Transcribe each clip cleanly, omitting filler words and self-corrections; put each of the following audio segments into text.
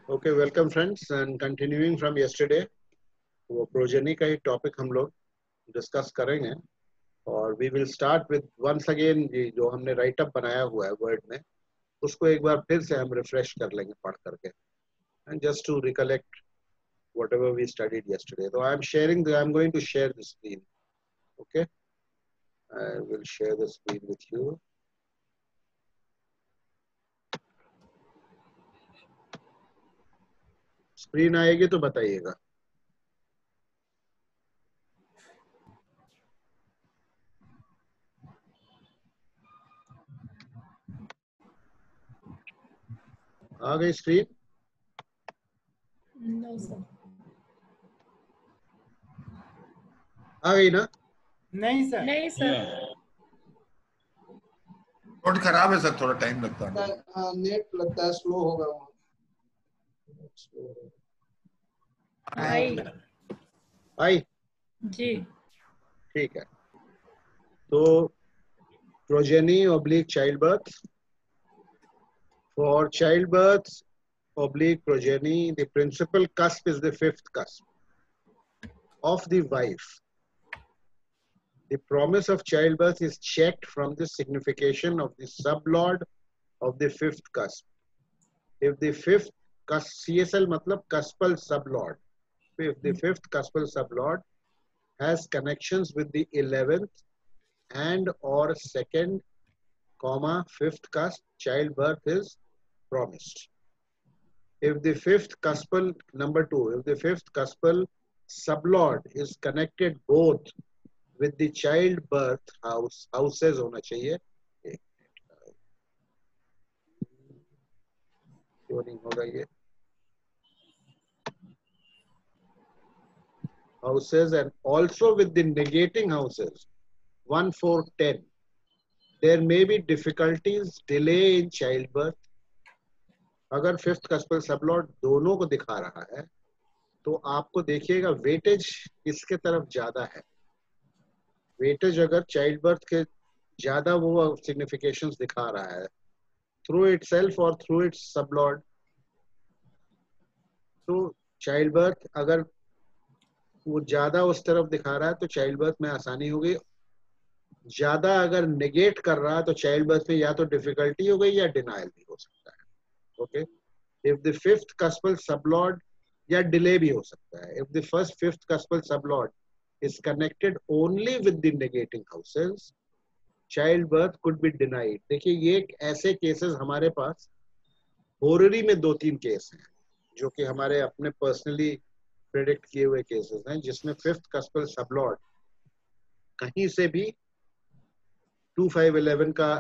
Okay, welcome friends, and continuing from yesterday, वो progeny का ही टॉपिक हम लोग डिस्कस करेंगे और we will start with once again जो हमने राइट अप बनाया हुआ है वर्ड में, उसको एक बार फिर से हम रिफ्रेश कर लेंगे पढ़ करके, and just to recollect whatever we studied yesterday. So I'm going to share the screen. Okay, I will share the screen with you. Screen आएगी तो बताइएगा. आ गई स्क्रीन? No, sir. आ गई ना? नहीं सर. नहीं सर. नेट खराब है सर, थोड़ा टाइम लगता है. नेट लगता है स्लो होगा. आई. आई? जी. ठीक है. तो progeny oblique childbirth. For childbirth oblique progeny, the principal cusp is the fifth cusp of the wife. The promise of childbirth is checked from the signification of the sublord of the fifth cusp. If the fifth cusp, CSL matlab cuspal sublord. If the fifth cuspal sublord has connections with the 11th and or second, fifth cusp, childbirth is promised. If the fifth cuspal, number 2, if the fifth cuspal sublord is connected both with the childbirth houses होना चाहिए. क्यों नहीं होगा ये? Houses and also with the negating houses 1, 4, 10. There may be difficulties, delay in childbirth. अगर fifth कस्पल sublord दोनों को दिखा रहा है तो आपको देखिएगा वेटेज किसके तरफ ज्यादा है. वेटेज अगर चाइल्ड बर्थ के ज्यादा वो सिग्निफिकेशंस दिखा रहा है थ्रू इटसेल्फ और थ्रू इट्स सबलॉर्ड, तो चाइल्ड बर्थ अगर वो ज्यादा उस तरफ दिखा रहा है तो चाइल्ड बर्थ में आसानी होगी. ज्यादा अगर नेगेट कर रहा है तो चाइल्ड बर्थ में या तो डिफिकल्टी हो गई या डिनायल भी हो सकता है. Okay, if the fifth कस्पल sublord, या डिले भी हो सकता है. If the first fifth कस्पल sublord is connected only with the negating houses, childbirth could be denied. देखिए ये ऐसे केसेस हमारे पास होररी में 2-3 केस हैं जो कि हमारे अपने पर्सनली प्रेडिक्ट किए हुए केसेस हैं जिसमें फिफ्थ कस्पल सबलॉर्ड कहीं से भी 2, 5, 11 का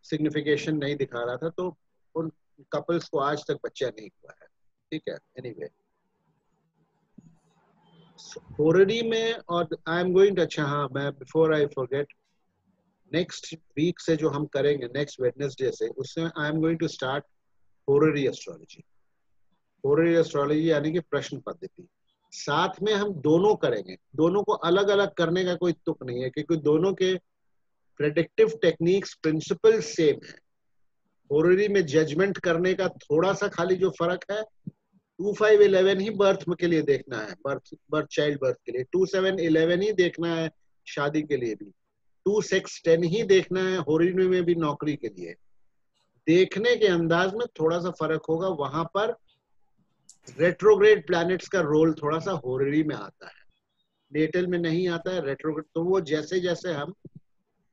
सिग्निफिकेशन नहीं दिखा रहा था, तो उन कपल्स को आज तक बच्चा नहीं हुआ है. ठीक है. एनीवे होररी में, और आई एम गोइंग टू, अच्छा हाँ मैं before I forget, next week से जो हम करेंगे नेक्स्ट वेडनेसडे से, उसमें I am going to start horary astrology. Horary astrology यानी कि प्रश्न पद्धति. साथ में हम दोनों करेंगे. दोनों को अलग अलग करने का कोई तुक नहीं है क्योंकि दोनों के प्रेडिक्टिव टेक्निक्स प्रिंसिपल सेम है. होररी में जजमेंट करने का थोड़ा सा खाली जो फर्क है, 2, 5, 11 ही बर्थ के लिए देखना है, बर्थ चाइल्ड बर्थ के लिए. 2, 7, 11 ही देखना है शादी के लिए भी. 2, 6, 10 ही देखना है होररी में भी नौकरी के लिए. देखने के अंदाज में थोड़ा सा फर्क होगा. वहां पर रेट्रोग्रेड प्लैनेट्स का रोल थोड़ा सा होररी में आता है, नेटल में नहीं आता है रेट्रोग्रेड. तो वो जैसे जैसे हम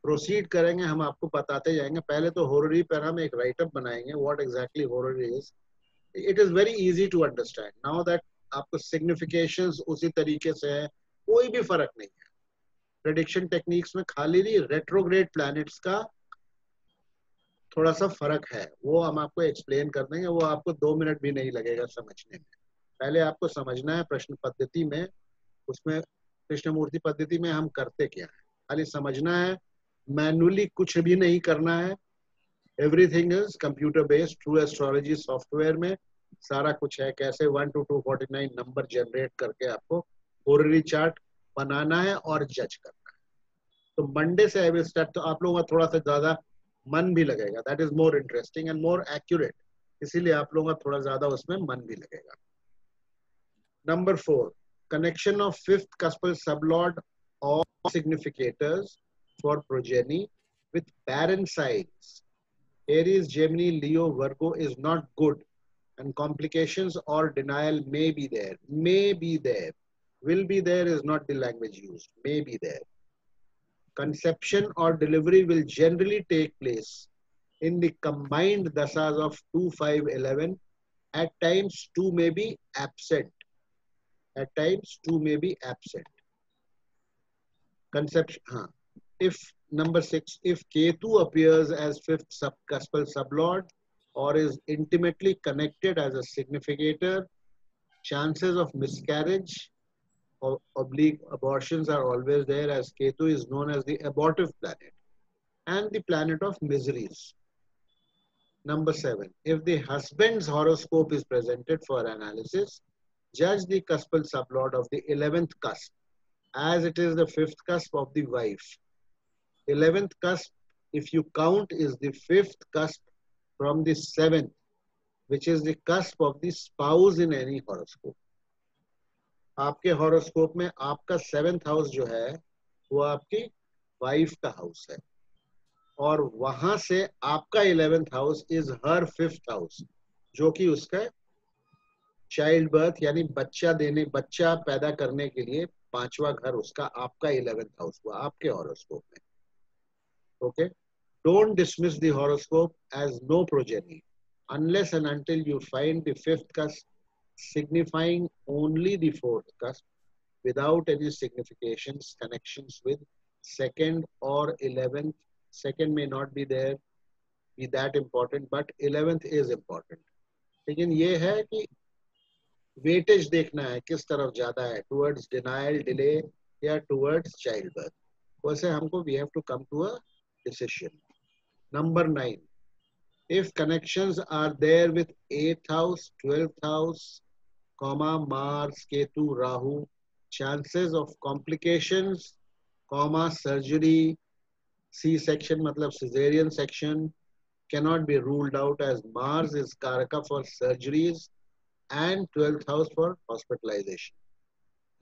प्रोसीड करेंगे हम आपको बताते जाएंगे. पहले तो होररी पर हम एक राइटअप बनाएंगे, what exactly horary is. It is very easy to understand now that आपको सिग्निफिकेशंस उसी तरीके से है, कोई भी फर्क नहीं है. प्रेडिक्शन टेक्निक्स में खाली नहीं रेट्रोग्रेड प्लैनेट्स का थोड़ा सा फर्क है, वो हम आपको एक्सप्लेन कर देंगे. वो आपको 2 मिनट भी नहीं लगेगा समझने में. पहले आपको समझना है प्रश्न पद्धति में, उसमें कृष्णमूर्ति पद्धति में हम करते क्या है, खाली समझना है. मैनुअली कुछ भी नहीं करना है. Everything is computer based. True astrology software में सारा कुछ है, कैसे 1 to 249 नंबर जनरेट करके आपको होररी चार्ट बनाना है और जज करना है. तो मंडे से आई विल स्टार्ट. तो आप लोगों का थोड़ा सा ज्यादा मन भी लगेगा. That is more interesting and more accurate. इसीलिए आप लोगों का थोड़ा ज्यादा उसमें मन भी लगेगा. Number 4, connection of fifth cuspal sublord or significators for progeny with barren signs. Aries, Gemini, Leo, Virgo is not good, and complications or denial may be there. May be there. Will be there is not the language used. May be there. Conception or delivery will generally take place in the combined dasas of 2, 5, 11. At times, 2 may be absent. At times, 2 may be absent. Conception. If number 6, if Ketu appears as fifth cuspal sublord or is intimately connected as a significator, chances of miscarriage or oblique abortions are always there, as Ketu is known as the abortive planet and the planet of miseries. Number 7, if the husband's horoscope is presented for analysis, judge the cuspal sublord of the 11th cusp, as it is the 5th cusp of the wife. 11th cusp, if you count, is the 5th cusp from the 7th, which is the cusp of the spouse in any horoscope. आपके horoscope में आपका 7th house जो है वो आपकी wife का house है, और वहां से आपका 11th house is her 5th house, जो कि उसका चाइल्ड बर्थ यानी बच्चा पैदा करने के लिए 5वां घर उसका आपका 11th हाउस हुआ आपके हॉरोस्कोप में. Okay, don't dismiss the horoscope as no progeny unless and until you find the 5th cusp signifying only the 4th cusp without any significations, connections with 2nd or 11th. 2nd may not be there, be that important, but 11th is important. लेकिन ये है कि weightage देखना है किस तरफ ज्यादा है, टुवर्ड्स डिनायल, डिले या टुवर्ड्स चाइल्ड बर्थ. वैसे हमको we have to come to a decision. Number 9, if connections are there with 8th house, 12th house, comma, Mars, Ketu, Rahu, chances of complications, comma, surgery, C-section मतलब cesarean section cannot be ruled out, as Mars is Karaka for surgeries and 12th house for hospitalization.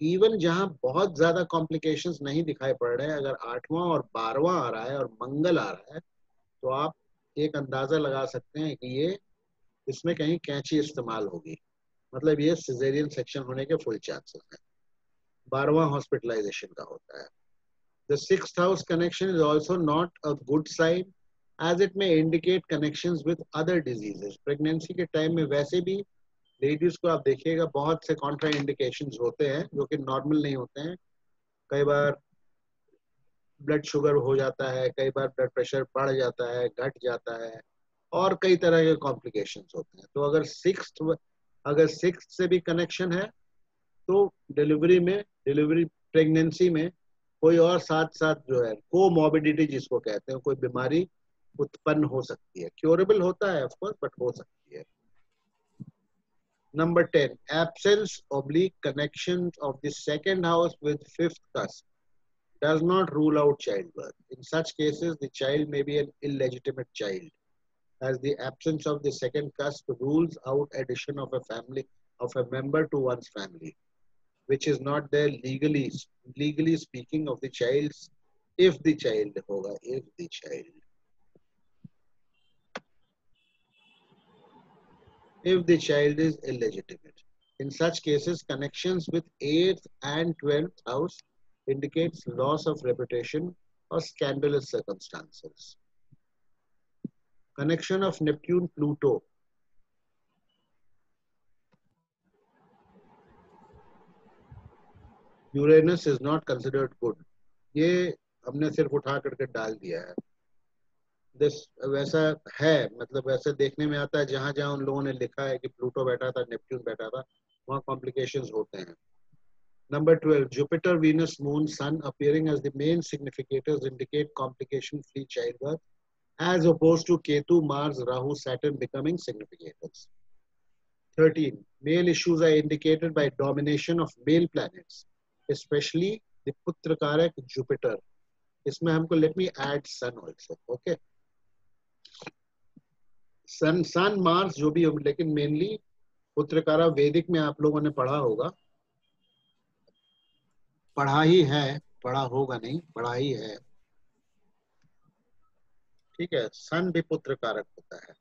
Even जहां बहुत ज्यादा complications नहीं दिखाई पड़ रहे हैं, अगर 8वां और 12वां आ रहा है और मंगल आ रहा है, तो आप एक अंदाजा लगा सकते हैं कि ये इसमें कहीं कैंची इस्तेमाल होगी, मतलब ये सिजेरियन सेक्शन होने के फुल चांसेस हैं. 12वां हॉस्पिटलाइजेशन का होता है. The 6th house connection is also not a good sign, as it may indicate connections with other diseases. Pregnancy के टाइम में वैसे भी लेडीज को आप देखिएगा बहुत से कॉन्ट्रा इंडिकेशंस होते हैं जो कि नॉर्मल नहीं होते हैं. कई बार ब्लड शुगर हो जाता है, कई बार ब्लड प्रेशर बढ़ जाता है, घट जाता है, और कई तरह के कॉम्प्लिकेशंस होते हैं. तो अगर सिक्स्थ से भी कनेक्शन है तो डिलीवरी प्रेगनेंसी में कोई और साथ साथ जो है कोमॉर्बिडिटी जिसको कहते हैं, कोई बीमारी उत्पन्न हो सकती है. क्योरेबल होता है ऑफ कोर्स, बट हो सकती है. Number 10, absence oblique connections of the 2nd house with 5th cusp does not rule out childbirth. In such cases, the child may be an illegitimate child, as the absence of the 2nd cusp rules out addition of a member to one's family, which is not there legally speaking of the child's, if the child is illegitimate. In such cases, connections with 8th and 12th house indicates loss of reputation or scandalous circumstances. Connection of Neptune-Pluto. Uranus is not considered good. ये हमने सिर्फ उठा करके डाल दिया है. वैसा है, मतलब वैसे देखने में आता है जहां जहां उन लोगों ने लिखा है कि प्लूटो बैठा था, नेपट्यून बैठा था, वहां कॉम्प्लिकेशंस होते हैं. Number 12, Jupiter, Venus, Moon, Sun appearing as the main significators indicate complication-free childbirth, as opposed to Ketu, Mars, Rahu, Saturn becoming significators. 13, male issues are indicated by domination of male planets, especially the Putra Karak Jupiter. इसमें हमको let me add Sun also, okay? सन Mars जो भी हो, लेकिन mainly पुत्रकारा वैदिक में आप लोगों ने पढ़ा होगा, पढ़ा ही है, पढ़ा होगा नहीं, पढ़ा ही है, ठीक है। सन भी पुत्र कारक होता है,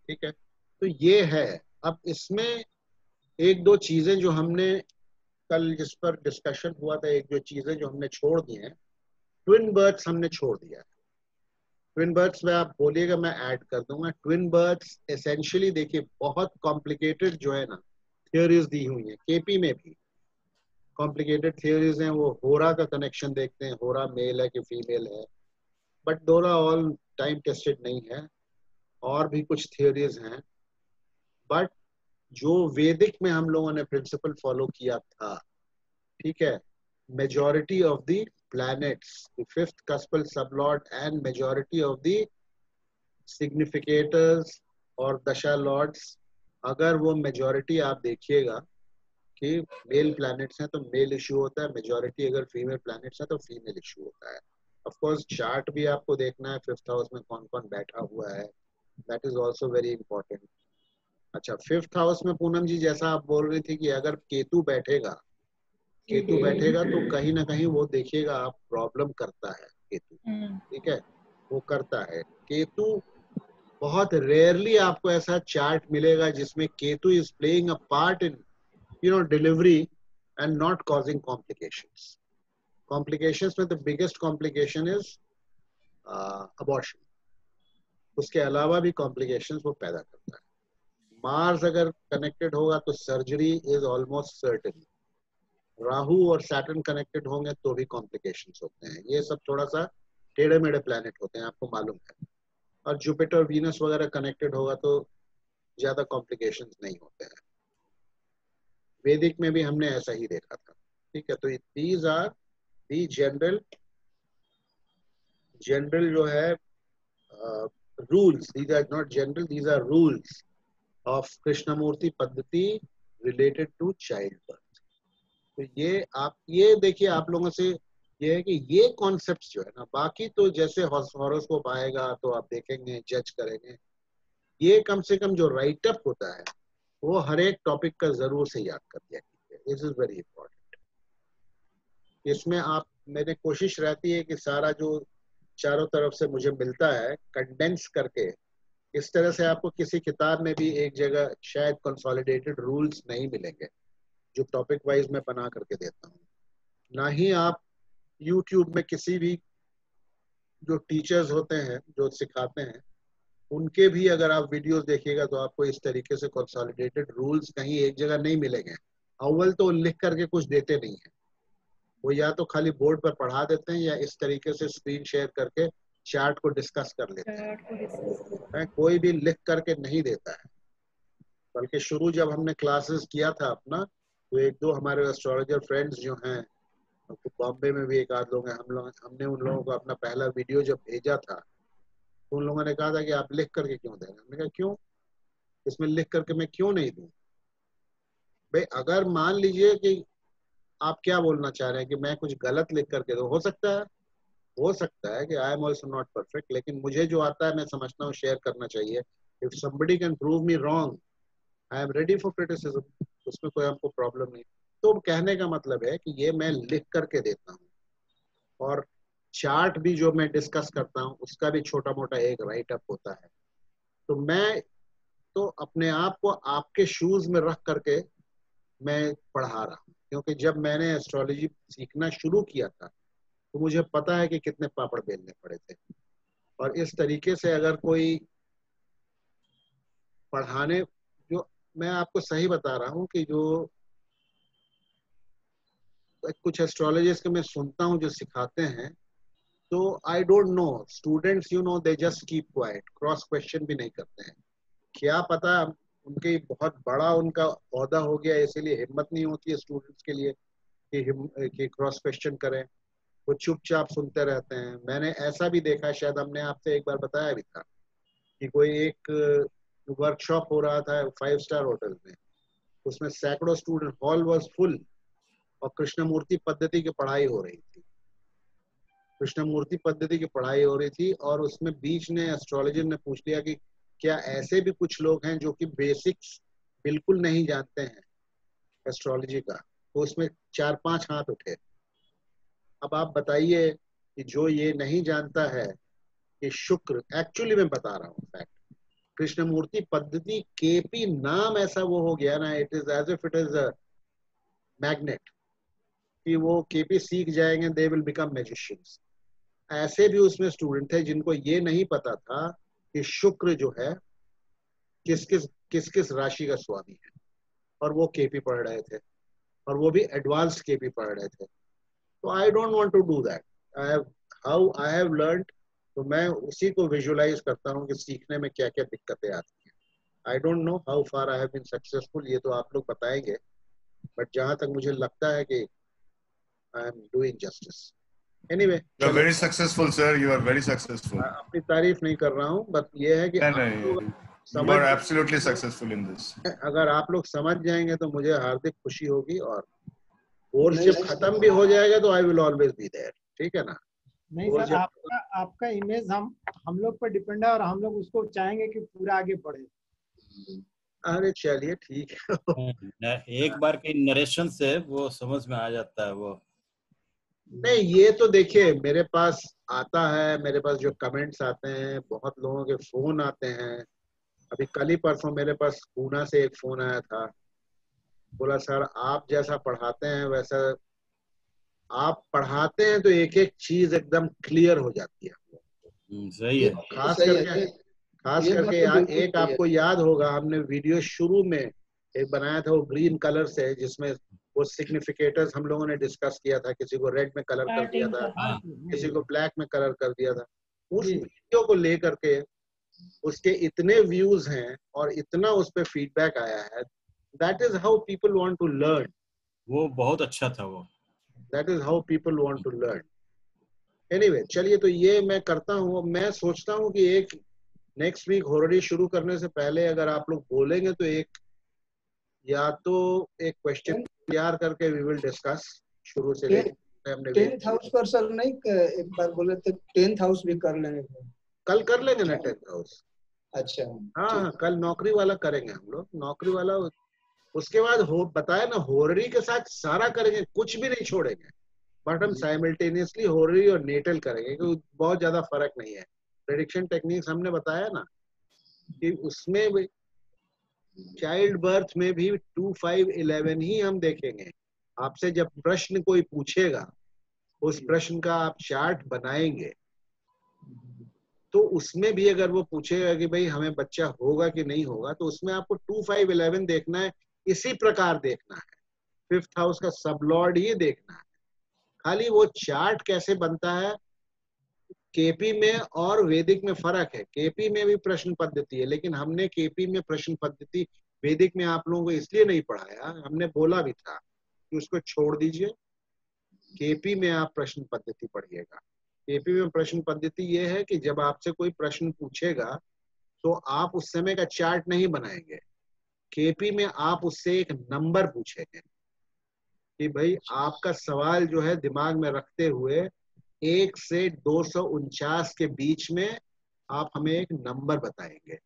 ठीक है। तो ये है। अब इसमें एक दो चीजें जो हमने कल जिस पर डिस्कशन हुआ था, एक दो चीजें जो हमने छोड़ दी हैं, ट्विन बर्थ्स हमने छोड़ दिया है। ट्विन बर्थ्स में आप बोलिएगा, मैं ऐड कर दूंगा। ट्विन बर्थ्स एसेंशियली देखिए बहुत कॉम्प्लिकेटेड जो है ना थियोरीज दी हुई है, केपी में भी कॉम्प्लिकेटेड थियोरीज हैं। वो होरा का कनेक्शन देखते हैं, होरा मेल है कि फीमेल है, बट दोरा ऑल टाइम टेस्टेड नहीं है। और भी कुछ थियोरीज हैं, बट जो वैदिक में हम लोगों ने प्रिंसिपल फॉलो किया था, ठीक है, majority of the planets, the fifth cuspal sublord and majority of the significators और दशा लॉर्ड्स, अगर वो मेजॉरिटी आप देखिएगा कि मेल प्लैनेट्स हैं तो मेल इशू होता है, मेजॉरिटी अगर फीमेल प्लैनेट्स हैं तो फीमेल इशू होता है। ऑफ कोर्स चार्ट भी आपको देखना है, 5th हाउस में कौन कौन बैठा हुआ है, that is also very important. अच्छा, 5th हाउस में पूनम जी जैसा आप बोल रही थी कि अगर केतु बैठेगा तो कहीं ना कहीं वो देखिएगा आप प्रॉब्लम करता है केतु, ठीक है, वो करता है। केतु बहुत रेयरली आपको ऐसा चार्ट मिलेगा जिसमें Ketu is playing a part in delivery and not causing complications. Complications में the biggest complication is abortion, उसके अलावा भी कॉम्प्लिकेशंस वो पैदा करता है। मार्स अगर कनेक्टेड होगा तो surgery is almost certain. Rahu और सैटर्न कनेक्टेड होंगे तो भी कॉम्प्लिकेशंस होते हैं। ये सब थोड़ा सा टेढ़े मेढ़े प्लैनेट होते हैं, आपको मालूम है। और जुपिटर वीनस वगैरह कनेक्टेड होगा तो ज्यादा कॉम्प्लिकेशंस नहीं होते हैं। वैदिक में भी हमने ऐसा ही देखा था, ठीक है। तो दीज आर दी जनरल जो है rules, these are not general, these are rules of Krishnamurti Paddhati related to child birth. तो ये देखिए आप लोगों से ये है कि ये कॉन्सेप्ट्स जो है ना, बाकी तो जैसे हॉरोस्कोप आएगा तो आप देखेंगे, जज करेंगे। ये कम से कम जो राइट अप होता है वो हर एक टॉपिक का जरूर से याद कर दिया कीजिए, दिस इज वेरी इंपॉर्टेंट। इसमें आप, मेरी कोशिश रहती है कि सारा जो चारों तरफ से मुझे मिलता है कंडेंस करके, इस तरह से आपको किसी किताब में भी एक जगह शायद कंसोलिडेटेड रूल्स नहीं मिलेंगे जो टॉपिक वाइज मैं बना करके देता हूँ। ना ही आप YouTube में किसी भी जो टीचर्स होते हैं जो सिखाते हैं उनके भी अगर आप वीडियोस देखिएगा तो आपको इस तरीके से कंसोलिडेटेड रूल्स कहीं एक जगह नहीं मिलेंगे। अव्वल तो लिख करके कुछ देते नहीं है, वो या तो खाली बोर्ड पर पढ़ा देते हैं या इस तरीके से स्क्रीन शेयर करके चार्ट को डिस्कस कर लेते हैं। कोई भी लिख करके नहीं देता है। बल्कि शुरू जब हमने क्लासेस किया था अपना, तो एक दो हमारे एस्ट्रोलॉजर फ्रेंड्स जो हैं, बॉम्बे में भी एक आध लोग हैं, हमने उन लोगों को अपना पहला वीडियो जब भेजा था तो उन लोगों ने कहा था कि आप लिख करके क्यों दे रहे हैं। हमने कहा क्यों, इसमें लिख करके मैं क्यों नहीं दूं भाई। अगर मान लीजिए कि आप क्या बोलना चाह रहे हैं कि मैं कुछ गलत लिख करके दूं, हो सकता है कि I am also not perfect, लेकिन मुझे जो आता है मैं समझता हूँ शेयर करना चाहिए। If somebody can prove me wrong, I am ready for criticism, उसमें कोई हमको प्रॉब्लम नहीं। तो कहने का मतलब है कि ये मैं लिख करके देता हूँ, और चार्ट भी जो मैं डिस्कस करता हूँ उसका भी छोटा मोटा एक राइट अप होता है। तो मैं तो अपने आप को आपके शूज में रख करके मैं पढ़ा रहा हूँ, क्योंकि जब मैंने एस्ट्रोलॉजी सीखना शुरू किया था तो मुझे पता है कि कितने पापड़ बेलने पड़े थे। और इस तरीके से अगर कोई पढ़ाने, जो मैं आपको सही बता रहा हूँ कि जो कुछ एस्ट्रोलॉजिस्ट के मैं सुनता हूँ जो सिखाते हैं, तो I don't no, students they just keep quiet, cross question भी नहीं करते हैं। क्या पता उनके बहुत बड़ा उनका ओहदा हो गया इसीलिए हिम्मत नहीं होती है स्टूडेंट्स के लिए कि क्रॉस क्वेश्चन करें, वो चुपचाप सुनते रहते हैं। मैंने ऐसा भी देखा, शायद हमने आपसे एक बार बताया भी था कि कोई एक वर्कशॉप हो रहा था 5 स्टार होटल में, उसमें सैकड़ों स्टूडेंट, हॉल वाज फुल, और कृष्णमूर्ति पद्धति की पढ़ाई हो रही थी। कृष्णमूर्ति पद्धति की पढ़ाई हो रही थी और उसमें बीच में एस्ट्रोलॉजर ने पूछ लिया कि क्या ऐसे भी कुछ लोग हैं जो कि बेसिक्स बिल्कुल नहीं जानते हैं एस्ट्रोलॉजी का? तो उसमें 4-5 हाथ उठे। अब आप बताइए कि जो ये नहीं जानता है कि शुक्र, एक्चुअली मैं बता रहा हूँ फैक्ट, कृष्णमूर्ति पद्धति केपी नाम ऐसा वो हो गया ना, it is as if it is a magnet, कि वो केपी सीख जाएंगे, दे विल बिकम मैजिशियंस। ऐसे भी उसमें स्टूडेंट थे जिनको ये नहीं पता था कि शुक्र जो है किस किस राशि का स्वामी है, और वो केपी पढ़ रहे थे, और वो भी एडवांस्ड केपी पढ़ रहे थे। तो I don't want to do that. I have learned, तो मैं उसी को विजुअलाइज करता हूँ कि सीखने में क्या क्या दिक्कतें आती हैं। I don't know how far I have been successful, ये तो आप लोग बताएंगे, बट जहां तक मुझे लगता है कि I am doing justice. Anyway, You are very successful, sir. You are very successful. अपनी तारीफ नहीं कर रहा हूँ, बस ये है कि आप लोग नहीं, you समझ, are absolutely successful in this. अगर आप लोग समझ जाएंगे तो मुझे हार्दिक खुशी होगी, और कोर्स नहीं, जब खत्म भी हो जाएगा तो I will always be there. ठीक है ना? नहीं और सर, जब आपका इमेज हम लोग पर डिपेंड है, और हम लोग उसको चाहेंगे कि पूरा आगे बढ़े। अरे चलिए ठीक है। एक बार के नरेशन से वो समझ में आ जाता है वो। नहीं, ये तो देखिए मेरे पास आता है, मेरे पास जो कमेंट्स आते हैं, बहुत लोगों के फोन आते हैं। अभी कल ही परसों मेरे पास पूना से एक फोन आया था, बोला सर आप जैसा पढ़ाते हैं वैसा आप पढ़ाते हैं तो एक एक चीज एकदम क्लियर हो जाती है। सही है। खास सही करके है। खास ये करके बात तो बिल्कुल एक सही है। आपको याद होगा, हमने वीडियो शुरू में एक बनाया था वो ग्रीन कलर से, जिसमें वो सिग्निफिकेटर्स हम लोगों ने डिस्कस किया था। किसी को रेड में कलर कर दिया था, हाँ। किसी को ब्लैक में कलर कर दिया था। उस जी। वीडियो को लेकर के उसके इतने व्यूज हैं और इतना उस पर फीडबैक आया है। That is how people want to learn. वो बहुत अच्छा था वो। That is how people want to learn. Anyway, चलिए, तो ये मैं करता हूँ। मैं सोचता हूँ कि एक नेक्स्ट वीक होरडी शुरू करने से पहले अगर आप लोग बोलेंगे तो एक या तो एक क्वेश्चन तैयार करके वी विल डिस्कस शुरू से लेकर हमने 10th हाउस पर सर नहीं एक बार बोले थे 10th हाउस भी कर लेंगे। कल कर लेंगे ना 10th हाउस। अच्छा, हाँ, कल नौकरी वाला करेंगे हम लोग, नौकरी वाला। उसके बाद हो बताया ना, होरडी के साथ सारा करेंगे, कुछ भी नहीं छोड़ेंगे, बट हम साइमल्टेनियसली होरडी और नेटल करेंगे, क्योंकि बहुत ज्यादा फर्क नहीं है। प्रेडिक्शन टेक्निक्स हमने बताया ना कि उसमें चाइल्ड बर्थ में भी 2, 5, 11 ही हम देखेंगे। आपसे जब प्रश्न कोई पूछेगा, उस प्रश्न का आप चार्ट बनाएंगे, तो उसमें भी अगर वो पूछेगा कि भाई हमें बच्चा होगा कि नहीं होगा, तो उसमें आपको 2, 5, 11 देखना है, इसी प्रकार देखना है। 5th हाउस का सबलॉर्ड ही देखना है। खाली वो चार्ट कैसे बनता है, केपी में और वैदिक में फर्क है। केपी में भी प्रश्न पद्धति है, लेकिन हमने केपी में प्रश्न पद्धति वैदिक में आप लोगों को इसलिए नहीं पढ़ाया, हमने बोला भी था कि उसको छोड़ दीजिए, केपी में आप प्रश्न पद्धति पढ़िएगा। केपी में प्रश्न पद्धति ये है कि जब आपसे कोई प्रश्न पूछेगा तो आप उस समय का चार्ट नहीं बनाएंगे। केपी में आप उससे एक नंबर पूछेंगे कि भाई आपका सवाल जो है दिमाग में रखते हुए 1 से 249 के बीच में आप हमें एक नंबर बताएंगे।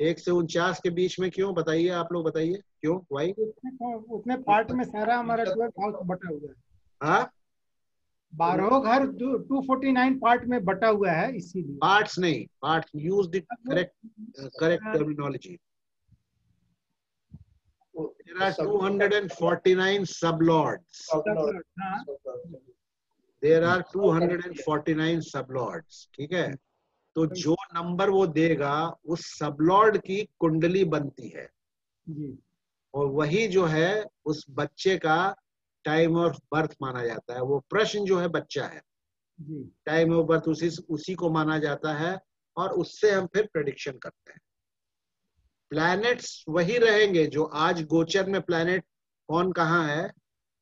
1 से 49 के बीच में क्यों बताइए, आप लोग बताइए क्यों, वाई? उतने पार्ट में सारा हमारा 12th हाउस बटा हुआ है। हाँ, 12 घर 249 पार्ट में बटा हुआ है, इसीलिए। पार्ट्स नहीं, parts, use the correct terminology. There are 249 sublords. हाँ। There are 249 sublords. ठीक है? तो जो नंबर वो देगा उस सबलॉर्ड की कुंडली बनती है, जी। और वही जो है उस बच्चे का टाइम ऑफ बर्थ माना जाता है। वो प्रश्न जो है बच्चा है, जी। टाइम ऑफ बर्थ उसी को माना जाता है, और उससे हम फिर प्रेडिक्शन करते हैं। प्लैनेट्स वही रहेंगे, जो आज गोचर में प्लैनेट कौन कहाँ है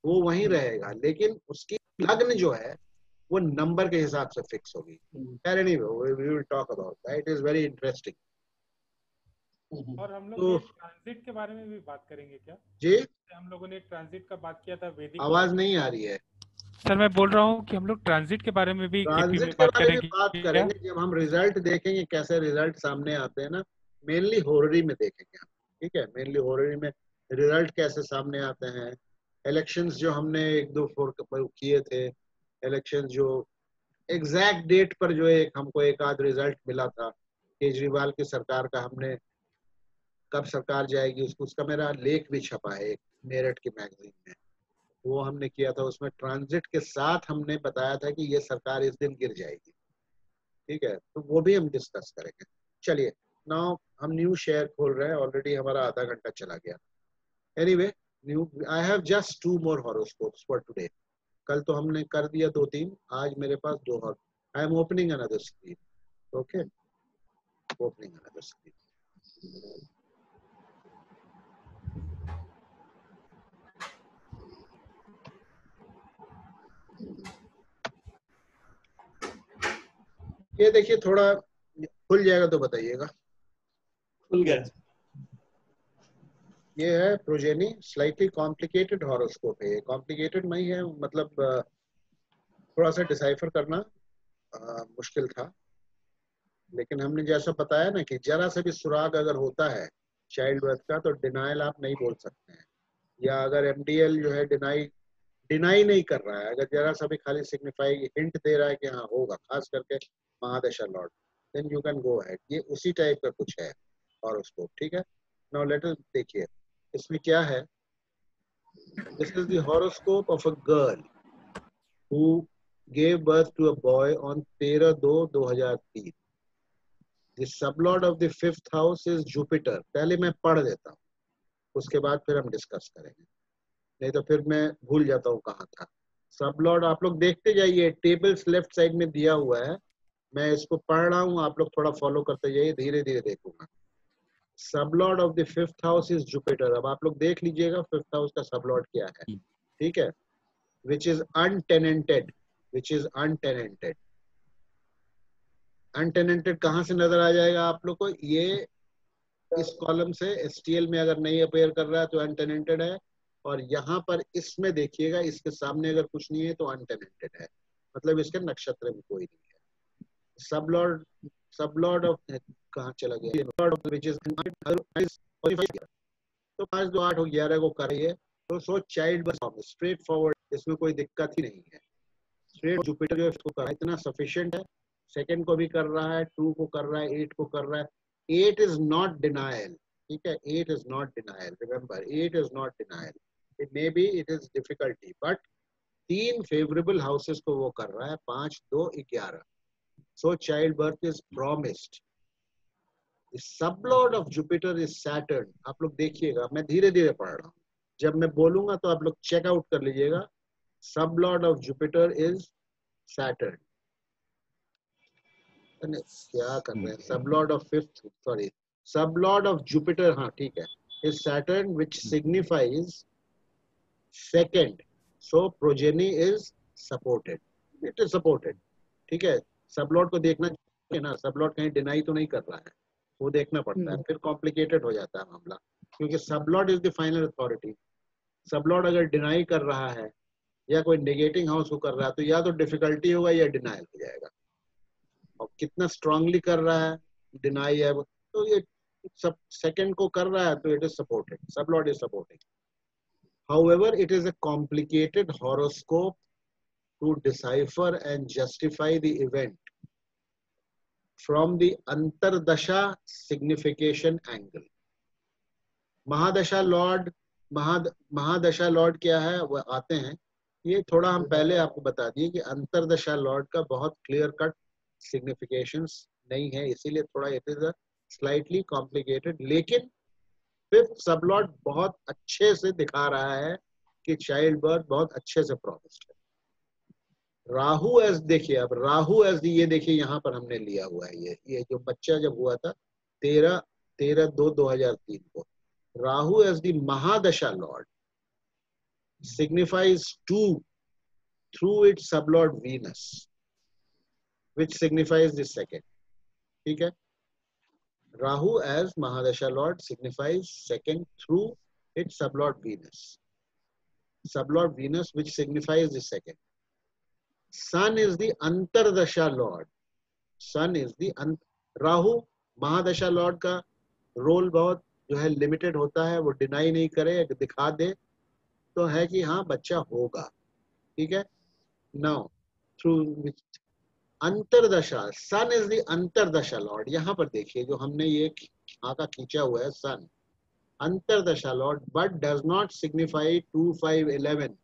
वो वही रहेगा, लेकिन उसकी लग्न जो है वो नंबर के हिसाब से फिक्स होगी। Anyway, we will talk about that. It is very interesting. और हम लोग तो ट्रांजिट के बारे में भी बात करेंगे क्या जी, हम लोगों ने ट्रांजिट का बात किया था वैदिक। आवाज नहीं आ रही है सर मैं बोल रहा हूँ कि हम लोग ट्रांजिट के बारे में भी केपी ट्रांजिट में के बात बारे में करेंगे बात क्या? करेंगे जब हम रिजल्ट देखेंगे, कैसे रिजल्ट सामने आते हैं ना, मेनली होररी में देखेंगे हम, ठीक है। मेनली होररी में रिजल्ट कैसे सामने आते हैं, इलेक्शंस जो हमने 1-2 किए थे, इलेक्शंस जो एग्जैक्ट डेट पर जो एक हमको एक आध रिजल्ट मिला था केजरीवाल की सरकार का, हमने कब सरकार जाएगी उसका मेरा लेख भी छपा है एक मेरठ की मैगजीन में, वो हमने किया था। उसमें ट्रांजिट के साथ हमने बताया था कि ये सरकार इस दिन गिर जाएगी, ठीक है। तो वो भी हम डिस्कस करेंगे। चलिए नाउ हम न्यू शेयर खोल रहे हैं, ऑलरेडी हमारा आधा घंटा चला गया। Anyway new, I have just 2 more horoscopes for today. कल तो हमने कर दिया 2-3, आज मेरे पास 2 और। I am opening another screen, okay, opening another screen. ये देखिए थोड़ा खुल जाएगा तो बताइएगा। खुल गया। ये है प्रोजेनी, स्लाइटली कॉम्प्लिकेटेड हॉरोस्कोप है। कॉम्प्लिकेटेड नहीं है, मतलब थोड़ा सा डिसाइफर करना मुश्किल था, लेकिन हमने जैसा बताया ना कि जरा सा भी सुराग अगर होता है चाइल्ड बर्थ का तो डिनाइल आप नहीं बोल सकते हैं। या अगर एमडीएल जो है डिनाई नहीं कर रहा है, अगर जरा सा भी खाली सिग्निफाई हिंट दे रहा है कि हाँ होगा, खास करके mahadasha lord, then you can go ahead. ये उसी टाइप का कुछ है हॉरोस्कोप, ठीक है। नाउ लेट अस देखिए इसमें क्या है। This is the horoscope of a girl who gave birth to a boy on 13/2/2003. The sublord of the 5th house is Jupiter. पहले मैं पढ़ देता हूँ, उसके बाद फिर हम डिस्कस करेंगे, नहीं तो फिर मैं भूल जाता हूँ कहाँ था। सबलॉर्ड आप लोग देखते जाइए, टेबल्स लेफ्ट साइड में दिया हुआ है, मैं इसको पढ़ रहा हूँ, आप लोग थोड़ा फॉलो करते जाइए, धीरे धीरे देखूंगा। Sublord of the 5th house is Jupiter. अब आप लोग देख लीजिएगा 5th हाउस का सबलॉर्ड क्या है, ठीक है। Which is untenanted, which is untenanted. Untenanted कहाँ से नजर आ जाएगा आप लोग को? ये इस कॉलम से STL में अगर नहीं अपेयर कर रहा है तो untenanted है, और यहाँ पर इसमें देखिएगा इसके सामने अगर कुछ नहीं है तो untenanted है, मतलब इसके नक्षत्र में कोई नहीं है। सबलॉर्ड ऑफ कहाँ चला गया, which is तो 5, 2, 8 और 11 को करिए तो सो चाइल्ड बर्थ स्ट्रेट फॉरवर्ड, इसमें कोई दिक्कत ही नहीं है। स्ट्रेट जुपिटर जो है इसको कर रहा है, इतना सफिशिएंट है। सेकंड को भी कर रहा है, 2 को कर रहा है, 8 को कर रहा है। 8 इज नॉट डिनायल, ठीक है। 8 is not denial, remember 8 is not denial. It may be it is difficulty, but 3 favourable houses को वो कर रहा है, 5, 2, 11। So child birth is promised. Sublord of Jupiter is Saturn. आप लोग देखिएगा, मैं धीरे धीरे पढ़ रहा हूँ, जब मैं बोलूंगा तो आप लोग चेकआउट कर लीजिएगा। Sublord of Jupiter is Saturn. क्या कर रहे हैं? Sublord of 5th, sorry, Sublord of Jupiter, हाँ ठीक है, is Saturn, which signifies second. So progeny is supported. It is supported. ठीक है। Sublord को देखना चाहिए ना, Sublord कहीं डिनाई तो नहीं कर रहा है, वो देखना पड़ता है, फिर कॉम्प्लिकेटेड हो जाता है मामला, क्योंकि Sublord is the final authority. Sublord अगर डिनाई कर रहा है या कोई नेगेटिंग हाउस को कर रहा है तो या तो डिफिकल्टी होगा या डिनाइल हो जाएगा। और कितना स्ट्रांगली कर रहा है, डिनाई है तो ये सब सेकंड को कर रहा है तो it is supported, sublord is supporting. However it is a complicated horoscope to decipher and justify the event from the antardasha signification angle. Mahadasha lord, mahadasha lord क्या है वो आते हैं, ये थोड़ा हम पहले आपको बता दिए कि अंतरदशा लॉर्ड का बहुत क्लियर कट सिग्निफिकेशंस नहीं है, इसीलिए थोड़ा इट इज स्लाइटली कॉम्प्लिकेटेड। लेकिन 5th सबलॉर्ड बहुत अच्छे से दिखा रहा है कि चाइल्ड बर्थ बहुत अच्छे से प्रॉमिस्ड है। राहु एज देखिए, अब राहु एज ये देखिए यहाँ पर हमने लिया हुआ है, ये जो बच्चा जब हुआ था 13/2/2003 को, Rahu as the mahadasha lord signifies 2 through its sublord Venus, which signifies the second, ठीक है। Rahu as Mahadasha Lord signifies second through its sublord Venus. Sublord Venus which signifies the second. Sun is the Antardasha Lord. Sun is the Rahu Mahadasha Lord का role बहुत जो है limited होता है, वो deny नहीं करे, दिखा दे तो है कि हाँ बच्चा होगा, ठीक है। Now through antardasha, sun is the antardasha lord. यहाँ पर देखिए जो हमने ये आका खींचा हुआ है sun, antardasha lord, but does not signify 2, 5, 11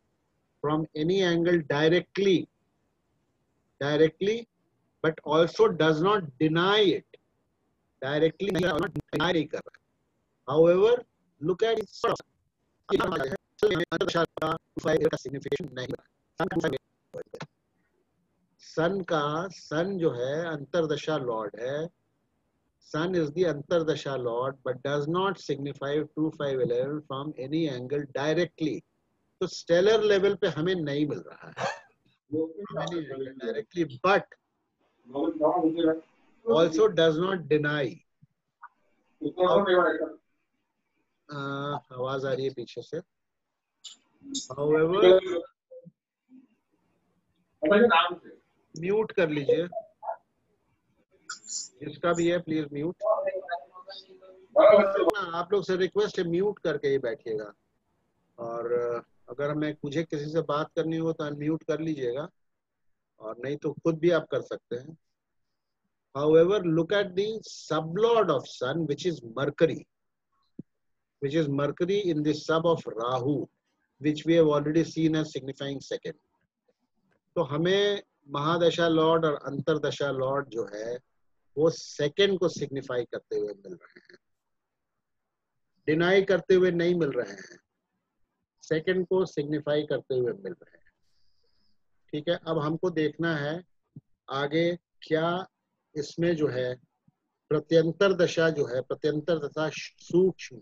from any angle directly, but also does not deny it directly, not deny नहीं कर रहा। However, look at its signification नहीं है। सन जो है अंतरदशा लॉर्ड है, sun is the antardasha lord but does not signify 2, 5, 11 from any angle directly। तो stellar level पे हमें नहीं मिल रहा है directly, but also does not deny. आवाज आ रही है पीछे से। However, म्यूट कर लीजिए, जिसका भी है प्लीज म्यूट। आप लोग से रिक्वेस्ट है म्यूट करके ही बैठिएगा, और अगर मुझे किसी से बात करनी हो तो अनम्यूट कर लीजिएगा, और नहीं तो खुद भी आप कर सकते हैं। However, look at the sublord of sun, which is Mercury in the sub of Rahu, which we have already seen as signifying second। तो हमें महादशा लॉर्ड और अंतरदशा लॉर्ड जो है वो सेकंड को सिग्निफाई करते हुए मिल रहे हैं, डिनाई करते हुए नहीं मिल रहे हैं, सेकंड को सिग्निफाई करते हुए मिल रहे हैं, ठीक है। अब हमको देखना है आगे क्या इसमें जो है प्रत्यंतर दशा जो है, प्रत्यंतर दशा सूक्ष्म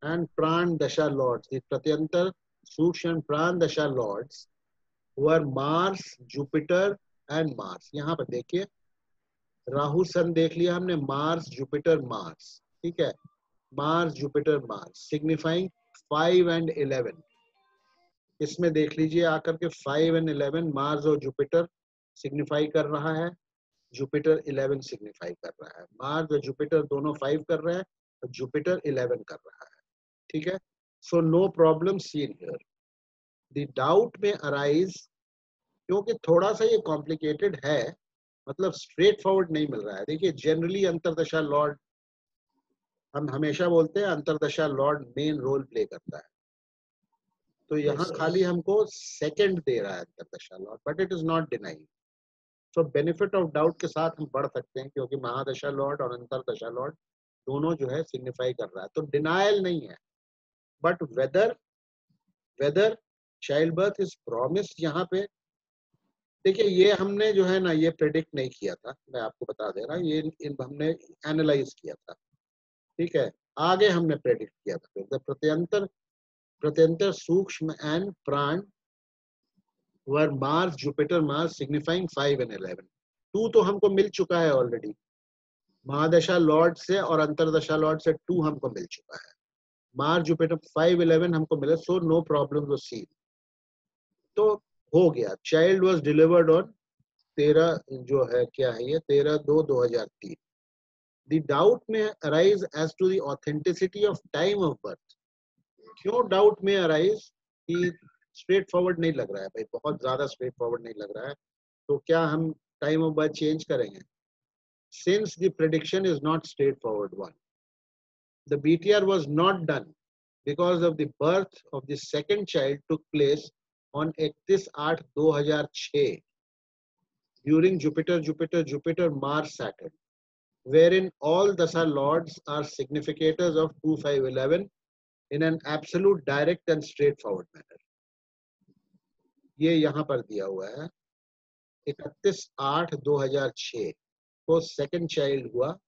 एंड प्राण दशा लॉर्ड्स, प्रत्यंतर सूक्ष्म एंड प्राण दशा lords were Mars, Jupiter and Mars. यहाँ पर देखिए राहु सन देख लिया हमने, मार्स, जुपिटर, मार्स, ठीक है, Mars, Jupiter, Mars signifying 5 and 11। इसमें देख लीजिए आकर के 5 and 11 मार्स और जुपिटर सिग्निफाई कर रहा है, जुपिटर 11 सिग्निफाई कर रहा है। मार्स और जुपिटर दोनों 5 कर रहे हैं और जुपिटर 11 कर रहा है, ठीक है। So no problem seen here. The doubt may arise, क्योंकि थोड़ा सा ये कॉम्प्लिकेटेड है, मतलब स्ट्रेट फॉरवर्ड नहीं मिल रहा है। देखिए जनरली अंतरदशा लॉर्ड, हम हमेशा बोलते हैं अंतरदशा लॉर्ड मेन रोल प्ले करता है, तो यहाँ खाली हमको सेकंड दे रहा है antardasha lord, but it is not denying. So benefit of doubt के साथ हम बढ़ सकते हैं, क्योंकि महादशा लॉर्ड और अंतरदशा लॉर्ड दोनों जो है सिग्निफाई कर रहा है, तो डिनायल नहीं है। But whether child birth is promised, यहाँ पे देखिए ये हमने जो है ना ये प्रेडिक्ट नहीं किया था, मैं आपको बता दे रहा हूँ, ये हमने एनालाइज किया था, ठीक है। आगे हमने प्रेडिक्ट किया था प्रत्यंतर सूक्ष्म एंड प्राण वर Mars, Jupiter, Mars signifying 5 and 11। 2 तो हमको मिल चुका है ऑलरेडी, महादशा लॉर्ड से और अंतरदशा लॉर्ड से 2 हमको मिल चुका है, मार्स, जुपिटर 5, 11 हमको मिले, so no problem was seen. तो हो गया, चाइल्ड वाज डिलीवर्ड ऑन 13 जो है क्या है ये 13/2/2003। The doubt may arise as to the authenticity of time of birth. क्यों डाउट में अराइज कि स्ट्रेट फॉरवर्ड नहीं लग रहा है भाई, बहुत ज्यादा स्ट्रेट फॉरवर्ड नहीं लग रहा है, तो क्या हम टाइम ऑफ बर्थ चेंज करेंगे? Since the prediction is not straight forward one, the BTR was not done because of the birth of the second child took place on 31/8/2006 during Jupiter, Mars, Saturn, wherein all Dasha lords are significators of 2, 5, 11 in an absolute, direct and straightforward manner। ये यहाँ पर दिया हुआ है 31/8/2006 को second child हुआ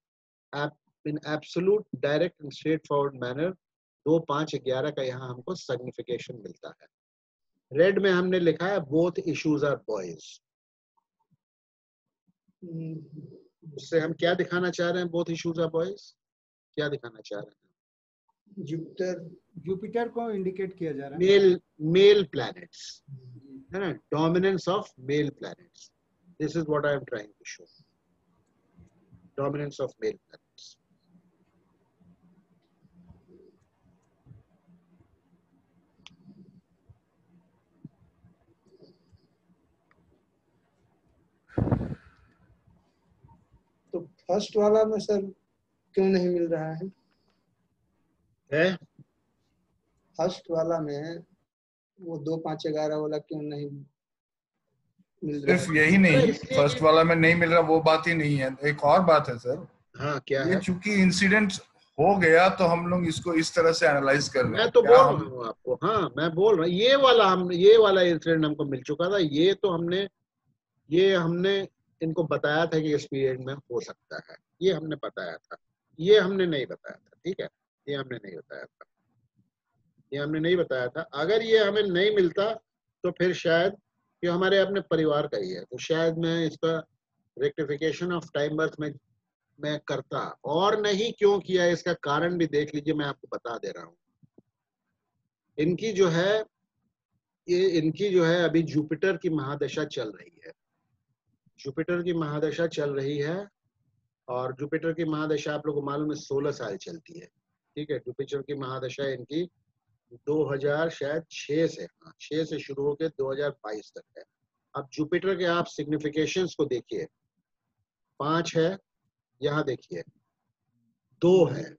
in absolute, direct and straightforward manner। 2, 5, 11 का यहाँ हमको सिग्निफिकेशन मिलता है। रेड में हमने लिखा है बोथ इश्यूज आर बॉयज। उससे हम क्या दिखाना चाह रहे हैं? बोथ इश्यूज आर बॉयज क्या दिखाना चाह रहे हैं? जुपिटर को इंडिकेट किया जा रहा है, मेल प्लैनेट्स है ना, dominance of male planets. This is what I am trying to show, dominance of male planets. First वाला में सर क्यों नहीं मिल रहा है? फर्स्ट वाला में वो 2 5 11 वाला क्यों नहीं मिल रहा सिर्फ है? यही नहीं, इसलिए फर्स्ट वाला में नहीं मिल रहा वो बात ही नहीं है, एक और बात है सर। हाँ क्या ये है? चूंकि इंसिडेंट हो गया तो हम लोग इसको इस तरह से एनालाइज कर रहे मैं हैं। तो बोल क्या रहा हम हूँ आपको, हाँ मैं बोल रहा हूँ, ये वाला इंसिडेंट हमको मिल चुका था, ये हमने इनको बताया था कि इस पीरियड में हो सकता है, ये हमने बताया था, ये हमने नहीं बताया था, ठीक है, ये हमने नहीं बताया था, ये हमने नहीं बताया था। अगर ये हमें नहीं मिलता तो फिर शायद ये हमारे अपने परिवार का ही है, तो शायद मैं इसका रेक्टिफिकेशन ऑफ टाइम बर्थ में मैं करता, और नहीं क्यों किया इसका कारण भी देख लीजिए, मैं आपको बता दे रहा हूँ। इनकी जो है अभी जुपिटर की महादशा चल रही है, जुपिटर की महादशा चल रही है, और जुपिटर की महादशा आप लोगों को मालूम है 16 साल चलती है, ठीक है। जुपिटर की महादशा इनकी 2000 शायद 6 से, हाँ 6 से शुरू होकर 2022 तक है। अब जुपिटर के आप सिग्निफिकेशंस को देखिए, 5 है, यहाँ देखिए 2 है,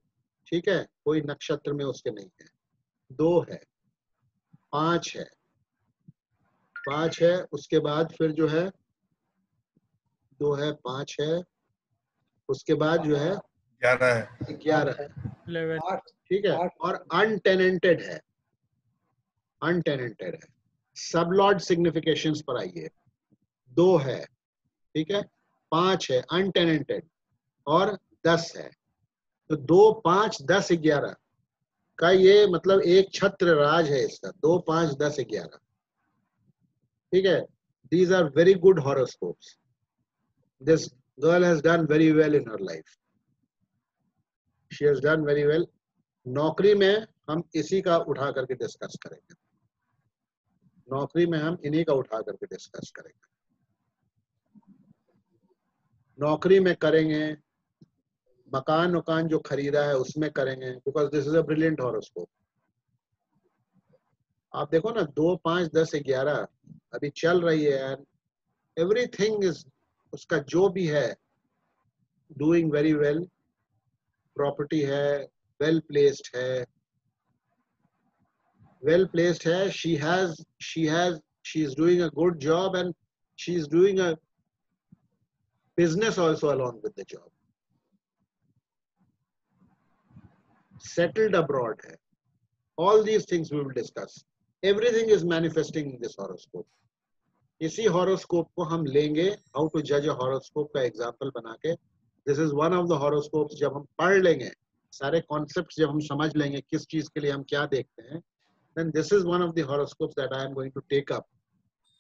ठीक है, कोई नक्षत्र में उसके नहीं है, 2 है, 5 है, 5 है, उसके बाद फिर जो है 2 है, 5 है, उसके बाद जो है 11 है, 11 है, 11 ठीक है, और अनटेनेंटेड है, अनटेनेंटेड है। सब लॉर्ड सिग्निफिकेशंस पर आइए, 2 है, ठीक है, 5 है अनटेनेंटेड, और 10 है, तो 2 5 10 11 का ये मतलब एक छत्र राज है इसका, 2 5 10 11, ठीक है। These are very good horoscopes. This girl has done very well in her life. She has done very well. नौकरी में हम इसी का उठा करके डिस्कस करेंगे, नौकरी में हम इन्हीं का उठा करके डिस्कस करेंगे, नौकरी में करेंगे, मकान जो खरीदा है उसमें करेंगे, because this is a brilliant horoscope. आप देखो ना 2 5 10 11 अभी चल रही है, एवरीथिंग इज, उसका जो भी है डूइंग वेरी वेल, प्रॉपर्टी है, वेल प्लेस्ड है, well placed hai, she is doing a good job, and she is doing a business also along with the job, settled abroad hai, all these things we will discuss, everything is manifesting in this horoscope। इसी horoscope को हम लेंगे how to judge a horoscope का example बना के, this is one of the horoscopes। जब हम पढ़ लेंगे सारे concepts, जब हम समझ लेंगे किस चीज के लिए हम क्या देखते हैं, then this is one of the horoscopes that I am going to take up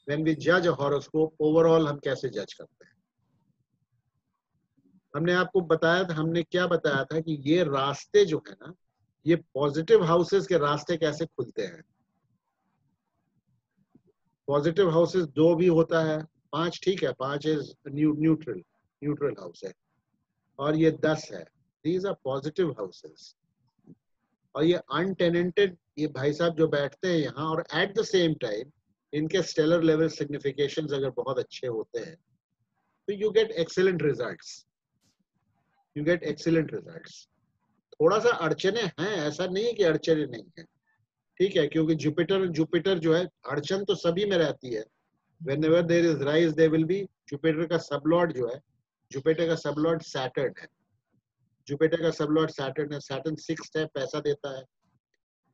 when we judge a horoscope overall। हम कैसे जज करते हैं, हमने आपको बताया था, हमने क्या बताया था कि ये रास्ते जो है ना, ये पॉजिटिव हाउसेस के रास्ते कैसे खुलते हैं। पॉजिटिव हाउसेस 2 भी होता है, 5 ठीक है, 5 इज न्यूट्रल हाउस है, और ये 10 है, दीज आर पॉजिटिव हाउसेस। और ये अनटेनेंटेड, ये भाई साहब जो बैठते हैं यहाँ, और एट द सेम टाइम इनके स्टेलर लेवल सिग्निफिकेशंस अगर बहुत अच्छे होते हैं तो you get excellent results, you get excellent results. थोड़ा सा अड़चने हैं, ऐसा नहीं है कि अड़चने नहीं है, ठीक है, क्योंकि जुपिटर जो है, अड़चन तो सभी में रहती है। whenever there is rise there will be, Jupiter का सबलॉर्ड जो है, जुपिटर का सबलॉर्ड सैटर्न है, जुपिटर का सबलॉर्ड सैटर्न है, सैटर्न 6th है, पैसा देता है,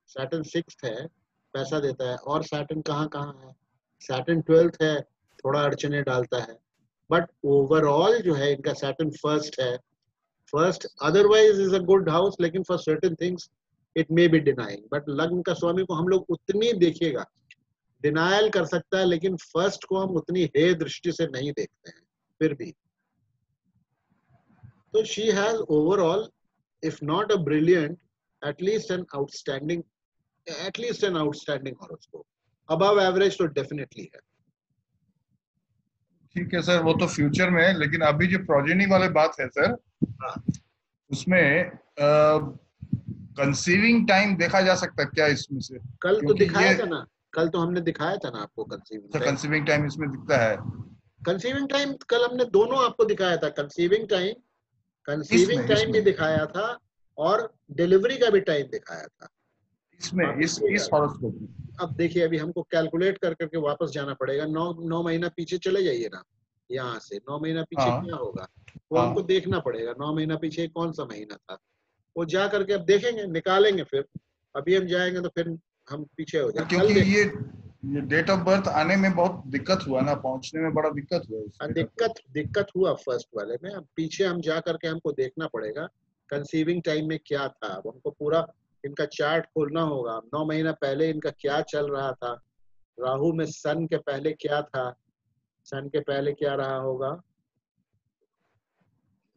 सैटर्न 6th है, पैसा देता है, और सैटर्न कहाँ है, सैटर्न 12th है, थोड़ा अड़चने डालता है, बट ओवरऑल जो है इनका सैटर्न 1st है, first otherwise is a good house, लेकिन for certain things it may be denying, but लग्न का स्वामी को हम लोग उतनी देखिएगा, डिनायल कर सकता है, लेकिन फर्स्ट को हम उतनी हे दृष्टि से नहीं देखते हैं फिर भी। तो she has overall if not a brilliant, at least an outstanding horoscope, above average तो डेफिनेटली है। ठीक है सर, वो तो फ्यूचर में है, लेकिन अभी जो प्रोजेनी वाले बात है सर, उसमें कंसीविंग टाइम देखा जा सकता है क्या इसमें से? कल तो दिखाया था ना, कल तो हमने दिखाया था ना आपको कंसीविंग टाइम इसमें दिखता है। कंसीविंग टाइम कल हमने दोनों आपको दिखाया था, कंसीविंग टाइम कंसीविंग टाइम भी इसमें दिखाया था और डिलीवरी का भी टाइम दिखाया था। इसमें आप इस देखिएगा, हॉरोस्कोप में अब देखिए अभी हमको कैलकुलेट कर करके वापस जाना पड़ेगा। 9 महीना पीछे चले जाइए ना, यहाँ से 9 महीना पीछे हाँ क्या होगा वो हमको हाँ देखना पड़ेगा। 9 महीना पीछे कौन सा महीना था वो जा करके अब देखेंगे, निकालेंगे। फिर अभी हम जाएंगे तो फिर हम पीछे हो जाए। कल क्योंकि देख, ये डेट ऑफ बर्थ आने में बहुत दिक्कत हुआ ना, पहुंचने में बड़ा दिक्कत हुआ इस डेट ऑफ बर्थ। दिक्कत हुआ फर्स्ट वाले में। अब पीछे हम जा करके हमको देखना पड़ेगा कंसीविंग टाइम में क्या था। अब हमको पूरा इनका चार्ट खोलना होगा, 9 महीना पहले इनका क्या चल रहा था, राहु में सन के पहले क्या था, सन के पहले क्या रहा होगा।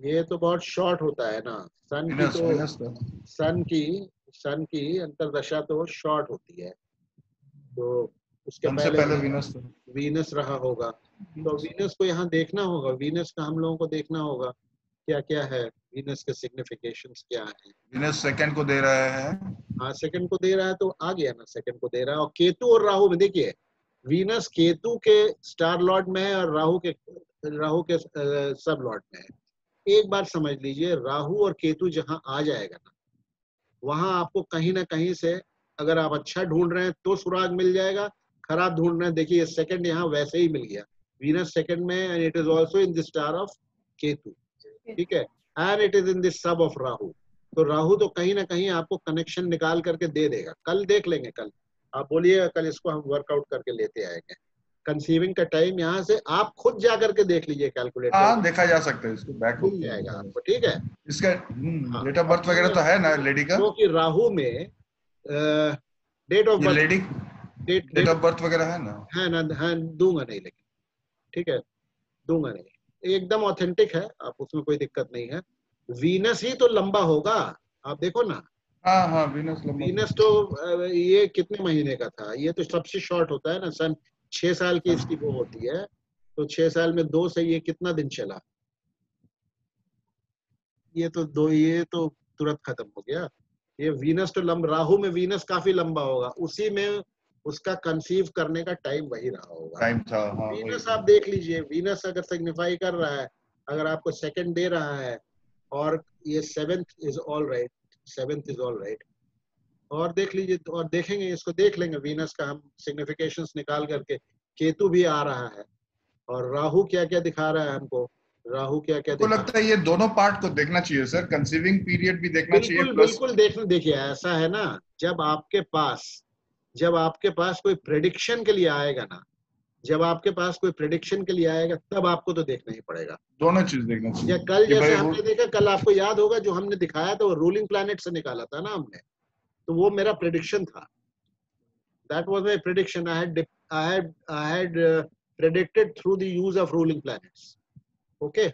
ये तो बहुत शॉर्ट होता है ना, सन की विनस तो विनस का सन की सन की अंतरदशा तो शॉर्ट होती है। तो उसके सबसे पहले पहले विनस था। वीनस रहा होगा। तो वीनस को यहाँ देखना होगा, वीनस का हम लोगों को देखना होगा क्या क्या है, वीनस के सिग्निफिकेशंस क्या है। विनस सेकंड को दे रहा है। हाँ सेकंड को दे रहा है तो आ गया ना, सेकंड को दे रहा है। और केतु और राहु में देखिए, वीनस केतु के स्टार लॉर्ड में है और राहु के सब लॉर्ड में है। एक बार समझ लीजिए, राहु और केतु जहां आ जाएगा ना, वहां आपको कहीं ना कहीं से, अगर आप अच्छा ढूंढ रहे हैं तो सुराग मिल जाएगा, खराब ढूंढ रहे हैं, देखिए सेकंड यहाँ वैसे ही मिल गया, वीनस सेकंड में and it is also in the star of Ketu, ठीक है, and it is in the sub of Rahu. तो राहु तो कहीं ना कहीं आपको कनेक्शन निकाल करके दे देगा। कल देख लेंगे, कल आप बोलिएगा, कल इसको हम वर्कआउट करके लेते आएंगे। कंसीविंग का टाइम यहाँ से आप खुद जा करके देख लीजिए कैलकुलेटर, हाँ देखा जा सकता है, इसको बैक मिल जाएगा आपको, ठीक है। इसका हाँ, डेट ऑफ और बर्थ वगैरह तो है ना लेडी का? क्योंकि राहु में डेट ऑफ ये birth, lady date date date of birth वगैरह है ना? है ना, है, दूंगा नहीं लेकिन, ठीक है, दूंगा नहीं, एकदम ऑथेंटिक है, आप उसमें कोई दिक्कत नहीं है। वीनस ही तो लंबा होगा, आप देखो ना, हाँ हाँ विनस लंबा वीनस तो ये कितने महीने का था, ये तो सबसे शॉर्ट होता है ना, सन 6 साल की इसकी वो होती है, तो 6 साल में 2 से ये कितना दिन चला, ये तो तुरंत खत्म हो गया। ये वीनस तो राहु में वीनस काफी लंबा होगा, उसी में उसका कंसीव करने का टाइम वही रहा होगा। टाइम था, हाँ वही वीनस था। आप देख लीजिए, वीनस अगर सिग्निफाई कर रहा है, अगर आपको सेकंड दे रहा है, और ये seventh is all right, seventh is all right, और देख लीजिए, और देखेंगे, इसको देख लेंगे वीनस का हम सिग्निफिकेशंस निकाल करके। केतु भी आ रहा है, और राहु क्या क्या दिखा रहा है हमको, राहु क्या क्या को दिखा, लगता है ये दोनों पार्ट को देखना चाहिए सर, कंसीविंग पीरियड भी देखना चाहिए बिल्कुल प्लस। बिल्कुल देखने, देखिए ऐसा है ना, जब आपके पास कोई प्रेडिक्शन के लिए आएगा ना, जब आपके पास कोई प्रेडिक्शन के लिए आएगा तब आपको तो देखना ही पड़ेगा। दोनों चीज देखना या चाहिए कल कि जैसे भाई वो हमने देखा, कल आपको याद होगा जो हमने दिखाया था वो रूलिंग प्लैनेट से निकाला था ना हमने, तो वो मेरा प्रेडिक्शन था, that was my prediction, I had predicted through the use of ruling planets, okay,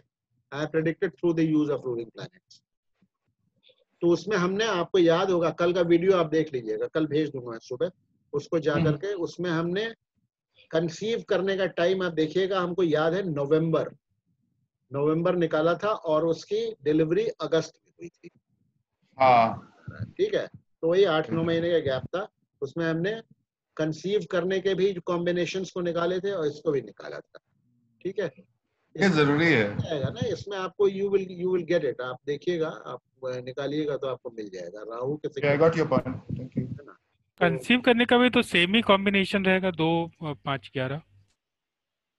I had predicted through the use of ruling planets। तो उसमें हमने, आपको याद होगा, कल का वीडियो आप देख लीजिएगा, कल भेज दूंगा सुबह, उसको जा करके, उसमें हमने कंसीव करने का टाइम आप देखिएगा, हमको याद है नवंबर निकाला था, और उसकी डिलीवरी अगस्त में हुई थी, हाँ ठीक है। तो वही 8-9 महीने का गैप था, उसमें हमने कंसीव करने के भी कॉम्बिनेशंस को निकाले थे और इसको भी निकाला था, ठीक है। ये जरूरी है। मिल जाएगा ना इसमें आपको, यू विल गेट इट, आप देखिएगा, आप निकालिएगा तो आपको मिल जाएगा राहु के I got your point, thank you. है ना। कंसीव करने का भी तो सेम ही कॉम्बिनेशन रहेगा, 2 और 5 11।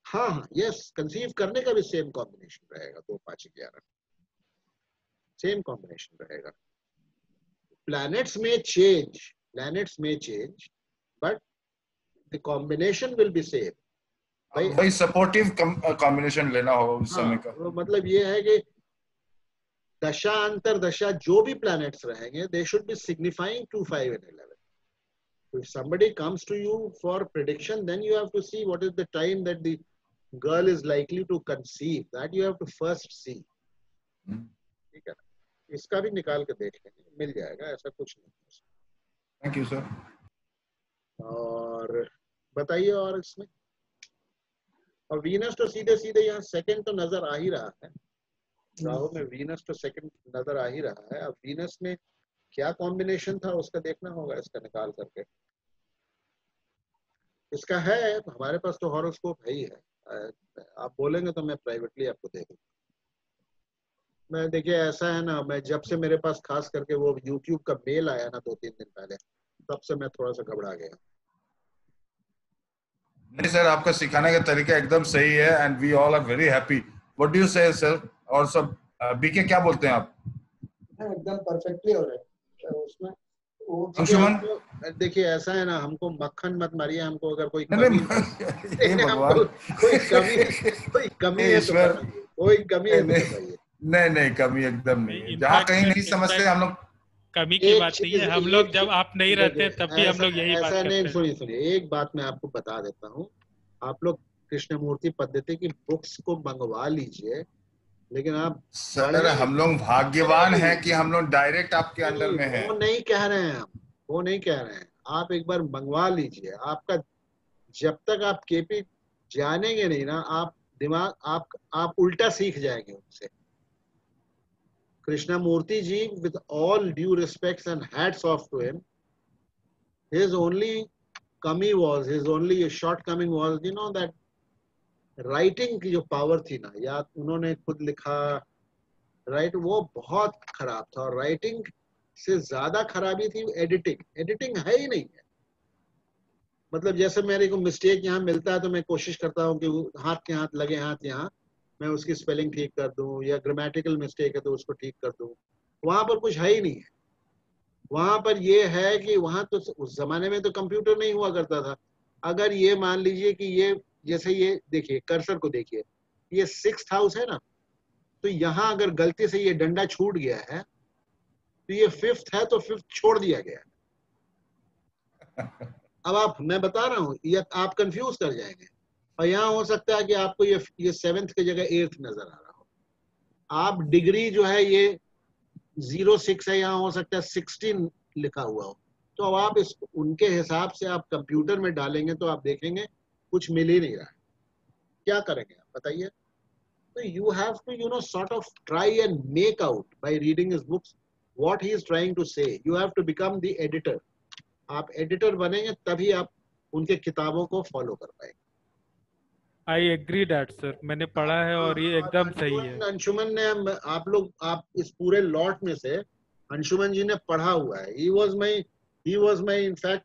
हाँ हाँ, यस, कंसीव करने का भी सेम कॉम्बिनेशन रहेगा, 2 5 11, सेम कॉम्बिनेशन रहेगा। planets may change, but the combination will be same। भाई वही सपोर्टिव कॉम्बिनेशन लेना होगा उस हाँ, समय का। तो मतलब ये है कि दशा अंतर दशा जो भी planets रहेंगे, they should be signifying 2 5 and 11। If somebody comes to you for prediction, then you have to see what is the time that the girl is likely to conceive, that you have to first see, ठीक है ना। इसका भी निकाल के देख लेंगे, मिल जाएगा, ऐसा कुछ नहीं। Thank you sir. और बताइए, और इसमें, और वीनस तो सीधे सीधे यहाँ सेकंड तो नजर आ ही रहा है, राहु में वीनस तो सेकंड नजर आ ही रहा है। अब वीनस में क्या कॉम्बिनेशन था उसका देखना होगा, इसका निकाल करके। इसका है हमारे पास तो हॉरोस्कोप है ही है, आप बोलेंगे तो मैं प्राइवेटली आपको दे दूंगा। मैं देखिए ऐसा है ना, मैं जब से मेरे पास खास करके वो YouTube का मेल आया ना 2-3 दिन पहले, तब से मैं थोड़ा सा घबरा गया। नहीं सर, आपका सिखाने का तरीका एकदम सही है and we all are very happy. What do you say sir? और सब बीके क्या बोलते हैं आप? एकदम परफेक्टली हो रहा है तो उसमें वो देखिए अंशुमन? देखिए ऐसा है ना, हमको मक्खन मत मारिए, हमको अगर कोई नहीं कमी नहीं, हे हमको भगवान, कोई कमी हे है तो ईश्वर, बताइए, कोई कमी है तो नहीं बताइए। नहीं नहीं, कमी एकदम नहीं है। जहाँ इनफैक्ट कहीं नहीं समझते हम लोग। कमी की एक बात नहीं चीज है, हम लोग एक जब चीज आप नहीं रहते हैं तब भी हम ऐसा लोग यही बात ऐसा नहीं, करते हैं। सुनिए सुनिए, एक बात मैं आपको बता देता हूँ। आप लोग कृष्णमूर्ति पद्धति की बुक्स को मंगवा लीजिए, लेकिन आप सर पढ़ें हम लोग भाग्यवान नहीं। हैं कि हम लोग डायरेक्ट आपके अंडर नहीं में हैं। वो नहीं कह रहे हैं हम, वो नहीं कह रहे हैं। आप एक बार मंगवा लीजिए। आपका जब तक आप केपी जानेंगे नहीं ना, आप दिमाग आप उल्टा सीख जाएंगे उनसे। कृष्णमूर्ति जी, with all due respects and hats off to him, his only his only shortcoming was, that writing की जो पावर थी ना, या उन्होंने खुद लिखा, राइट, वो बहुत खराब था। और राइटिंग से ज्यादा खराबी थी एडिटिंग। एडिटिंग है ही नहीं है। मतलब जैसे मेरे को मिस्टेक यहाँ मिलता है तो मैं कोशिश करता हूँ कि हाथ के हाथ लगे, हाथ यहाँ, मैं उसकी स्पेलिंग ठीक कर दूं, या ग्रामेटिकल मिस्टेक है तो उसको ठीक कर दूं। वहां पर कुछ है ही नहीं है। वहां पर ये है कि वहां तो उस जमाने में तो कंप्यूटर नहीं हुआ करता था। अगर ये मान लीजिए कि ये, जैसे ये देखिए कर्सर को देखिए, ये 6th हाउस है ना, तो यहाँ अगर गलती से ये डंडा छूट गया है तो ये 5th है, तो 5th छोड़ दिया गया है। अब मैं बता रहा हूँ, ये आप कंफ्यूज कर जाएंगे। और यहाँ हो सकता है कि आपको ये 7th की जगह 8th नजर आ रहा हो। आप डिग्री जो है ये 06 है, यहाँ हो सकता है 16 लिखा हुआ हो। तो अब आप उनके हिसाब से आप कंप्यूटर में डालेंगे तो आप देखेंगे कुछ मिल ही नहीं रहा है। क्या करेंगे आप बताइए? तो you have to sort of try and make out by reading his books what he is trying to say. You have to become the editor. आप एडिटर बनेंगे तभी आप उनके किताबों को फॉलो कर पाएंगे। आई एग्री दैट सर, मैंने पढ़ा है और ये एकदम सही है। अंशुमन ने, आप इस पूरे लॉट में से अंशुमन जी ने पढ़ा हुआ है। he was my in fact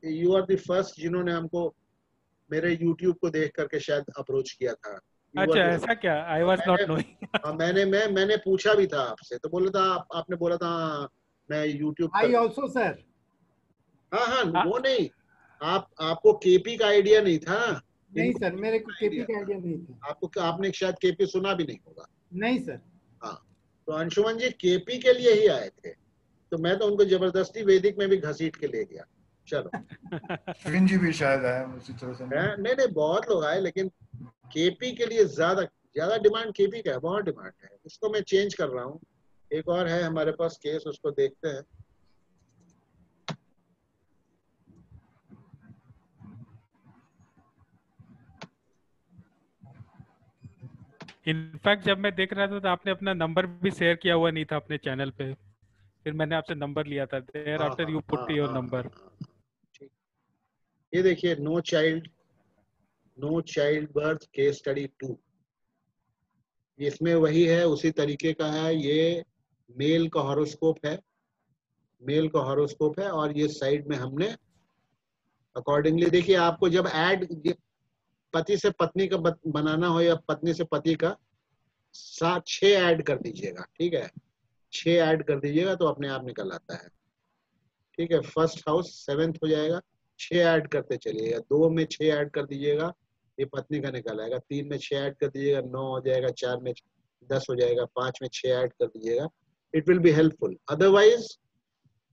you are the first जिन्होंने हमको मेरे YouTube को देख करके शायद अप्रोच किया था। अच्छा ऐसा क्या? I was not knowing. मैंने पूछा भी था आपसे, तो बोला था आपने बोला था मैं YouTube आई ऑल्सो सर। हाँ वो नहीं, आपको केपी का आइडिया नहीं था। नहीं सर, मेरे को केपी का आइडिया नहीं था। आपने शायद केपी सुना भी नहीं होगा। नहीं सर। हाँ, तो अंशुमन जी केपी के लिए ही आए थे, तो मैं तो उनको जबरदस्ती वैदिक में भी घसीट के ले गया। चलो शिविन जी भी शायद आए उसी तरह से। नहीं बहुत लोग आए, लेकिन केपी के लिए ज्यादा डिमांड केपी का है, बहुत डिमांड है। उसको मैं चेंज कर रहा हूँ। एक और है हमारे पास केस, उसको देखते हैं। इनफैक्ट जब मैं देख रहा था तो आपने अपना नंबर भी शेयर किया हुआ नहीं था अपने चैनल पे, फिर मैंने आपसे नंबर लिया था। Thereafter you put your number. ठीक, ये देखिए no child birth case study 2। इसमें वही है, उसी तरीके का है। ये मेल का हॉरोस्कोप है, मेल का हॉरोस्कोप है। और ये साइड में हमने अकॉर्डिंगली, देखिए आपको जब पति से पत्नी का बनाना हो या पत्नी से पति का, 6 ऐड कर दीजिएगा। ठीक है, 6 ऐड कर दीजिएगा तो अपने आप निकल आता है। ठीक है, 1st हाउस 7th हो जाएगा। 6 ऐड करते चलिएगा। 2 में 6 ऐड कर दीजिएगा, ये पत्नी का निकल आएगा। 3 में 6 ऐड कर दीजिएगा, 9 हो जाएगा। 4 में 10 हो जाएगा। 5 में 6 ऐड कर दीजिएगा। It will be helpful. Otherwise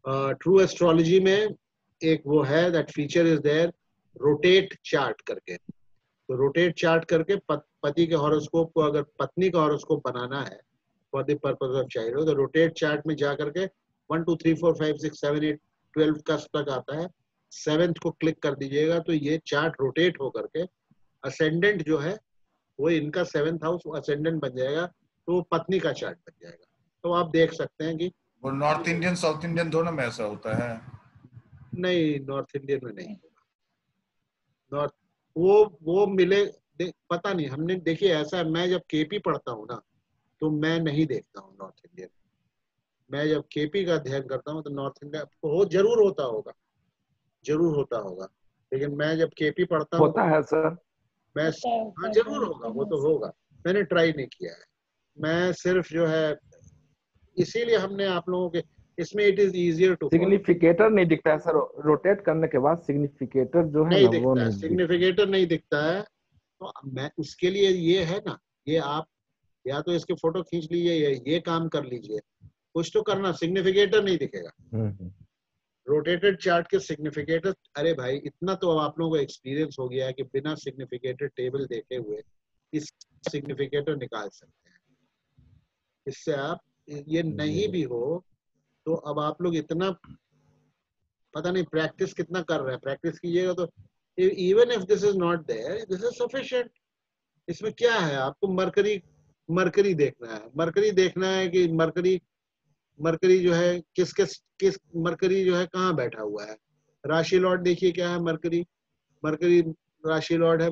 true astrology में एक वो है, that feature is there, rotate chart करके। तो रोटेट चार्ट करके पति के हॉरोस्कोप को, अगर पत्नी का हॉरोस्कोप बनाना है for the purpose of child, तो रोटेट चार्ट में जा करके 1 2 3 4 5 6 7 8 12 का तक आता है। 7th को क्लिक कर दीजिएगा तो ये चार्ट रोटेट होकर के असेंडेंट जो है वो इनका 7th हाउस असेंडेंट बन जाएगा, तो वो पत्नी का चार्ट बन जाएगा। तो आप देख सकते हैं कि वो नॉर्थ इंडियन साउथ इंडियन दोनों में ऐसा होता है? नहीं, नॉर्थ इंडियन में नहीं होगा। नॉर्थ वो मिले पता नहीं। हमने देखिए ऐसा है, मैं जब केपी पढ़ता हूँ ना, तो मैं नहीं देखता हूँ नॉर्थ इंडियन। मैं जब केपी का अध्ययन करता हूँ तो नॉर्थ इंडिया जरूर होता होगा, जरूर होता होगा, लेकिन मैं जब केपी पढ़ता हूँ होता है सर। मैं, हाँ जरूर होगा, वो तो होगा, मैंने ट्राई नहीं किया है। मैं सिर्फ जो है, इसीलिए हमने आप लोगों के इसमें it is easier to significator नहीं दिखता है सर, रोटेट करने के बाद सिग्निफिकेटर जो है नहीं ना वो दिखता है, नहीं दिखता। सिग्निफिकेटर नहीं दिखता है। तो मैं उसके लिए ये है ना, ये आप या तो इसके फोटो खींच लीजिए या ये काम कर लीजिए, कुछ तो करना, सिग्निफिकेटर नहीं दिखेगा। रोटेटेड चार्ट के सिग्निफिकेटर, अरे भाई इतना तो आप लोगों को एक्सपीरियंस हो गया है कि बिना सिग्निफिकेटर टेबल देखे हुए इस सिग्निफिकेटर निकाल सकते हैं। इससे आप ये नहीं भी हो तो अब आप लोग इतना पता नहीं प्रैक्टिस कितना कर रहे हैं, प्रैक्टिस कीजिएगा तो even if this is not there this is sufficient. इसमें क्या है, आपको मरकरी देखना है, मरकरी देखना है कि मरकरी जो है किस मरकरी जो है कहाँ बैठा हुआ है। राशि लॉर्ड देखिए क्या है, मरकरी राशि लॉर्ड है,